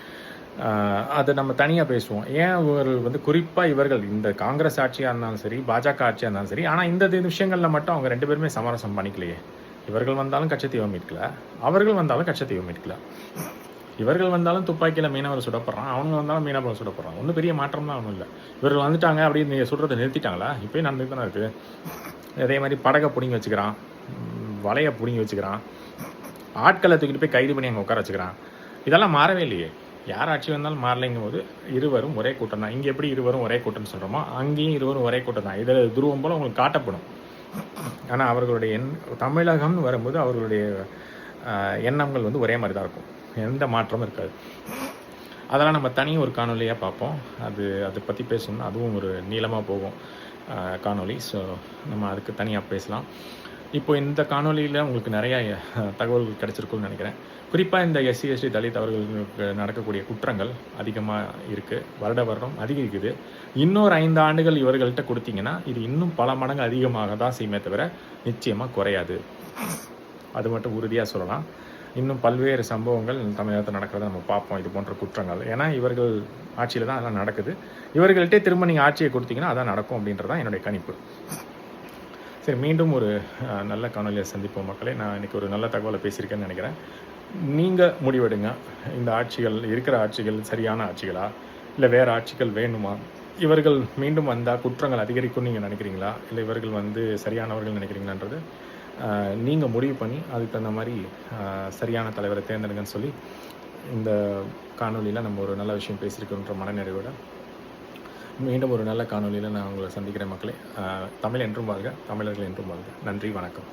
அதை நம்ம தனியாக பேசுவோம். ஏன் இவர்கள் குறிப்பாக இவர்கள் இந்த காங்கிரஸ் ஆட்சியாக இருந்தாலும் சரி, பாஜக ஆட்சியாக இருந்தாலும் சரி, ஆனால் இந்த விஷயங்களில் மட்டும் அவங்க 2 பேருமே சமரசம் பண்ணிக்கலையே. இவர்கள் வந்தாலும் கச்சத்தீவை மீட்கல, அவர்கள் வந்தாலும் கச்சத்தீவை மீட்கல. இவர்கள் வந்தாலும் துப்பாக்கியில் மீனவர் சுடப்படுறான், அவங்க வந்தாலும் மீனவர் சுடப்படுறான். ஒன்றும் பெரிய மாற்றம் தான் ஒன்றும் இல்லை. இவர்கள் வந்துட்டாங்க அப்படின்னு நீங்கள் சுடுறதை நிறுத்திட்டாங்களா? இப்போயும் நடந்துட்டு தானே இருக்குது. அதே மாதிரி படகை பிடிங்கி வச்சுக்கிறான், வலையை பிடிங்கி வச்சுக்கிறான், ஆட்களை தூக்கிட்டு போய் கைது பண்ணி அங்கே உட்கார வச்சுக்கிறான். இதெல்லாம் மாறவே இல்லையே. யார் ஆட்சி வந்தாலும் மாறலைங்கும் போது இருவரும் ஒரே கூட்டம் தான். இங்கே எப்படி இருவரும் ஒரே கூட்டம்னு சொல்கிறோமோ அங்கேயும் இருவரும் ஒரே கூட்டம் தான். இதில் துருவம் போல் உங்களுக்கு காட்டப்படும். ஆனால் அவர்களுடைய தமிழகம்னு வரும்போது அவர்களுடைய எண்ணங்கள் ஒரே மாதிரி தான் இருக்கும், எந்த மாற்றமும் இருக்காது. அதெல்லாம் நம்ம தனியாக ஒரு காணொலியாக பார்ப்போம். அதை பற்றி பேசணும்னா அதுவும் ஒரு நீளமாக போகும் காணொலி. ஸோ நம்ம அதுக்கு தனியாக பேசலாம். இப்போ இந்த காணொலியில் உங்களுக்கு நிறையா தகவல்கள் கிடைச்சிருக்குன்னு நினைக்கிறேன். குறிப்பாக இந்த SC ST தலித் அவர்களுக்கு நடக்கக்கூடிய குற்றங்கள் அதிகமாக இருக்குது, வருடம் அதிகரிக்குது. இன்னொரு 5 ஆண்டுகள் இவர்கள்ட்ட கொடுத்தீங்கன்னா இது இன்னும் பல மடங்கு அதிகமாக தான் செய்யுமே தவிர நிச்சயமாக குறையாது. அது மட்டும் உறுதியாக சொல்லலாம். இன்னும் பல்வேறு சம்பவங்கள் தமிழகத்தில் நடக்கிறத நம்ம பார்ப்போம், இது போன்ற குற்றங்கள். ஏன்னா இவர்கள் ஆட்சியில் தான் அதெல்லாம் நடக்குது. இவர்கள்ட்டே திரும்ப நீங்கள் ஆட்சியை கொடுத்தீங்கன்னா அதான் நடக்கும் அப்படின்றதான் என்னுடைய கணிப்பு. சரி, மீண்டும் ஒரு நல்ல காணொலியை சந்திப்போம் மக்களே. நான் இன்றைக்கி ஒரு நல்ல தகவலை பேசியிருக்கேன்னு நினைக்கிறேன். நீங்கள் முடிவெடுங்க, இந்த இருக்கிற ஆட்சிகள் சரியான ஆட்சிகளா, இல்லை வேறு ஆட்சிகள் வேணுமா? இவர்கள் மீண்டும் வந்தால் குற்றங்கள் அதிகரிக்கும்னு நீங்கள் நினைக்கிறீங்களா, இல்லை இவர்கள் சரியானவர்கள் நினைக்கிறீங்களான்றது நீங்கள் முடிவு பண்ணி அதுக்கு தகுந்த மாதிரி சரியான தலைவரை தேர்ந்தெடுங்கன்னு சொல்லி இந்த காணொலியில் நம்ம ஒரு நல்ல விஷயம் பேசியிருக்கோன்ற மனநிறைவோட மீண்டும் ஒரு நல்ல காணொலியில் நான் உங்களை சந்திக்கிறேன் மக்களே. தமிழ் என்றும் வாழ்க, தமிழர்கள் என்றும் வாழ்க. நன்றி, வணக்கம்.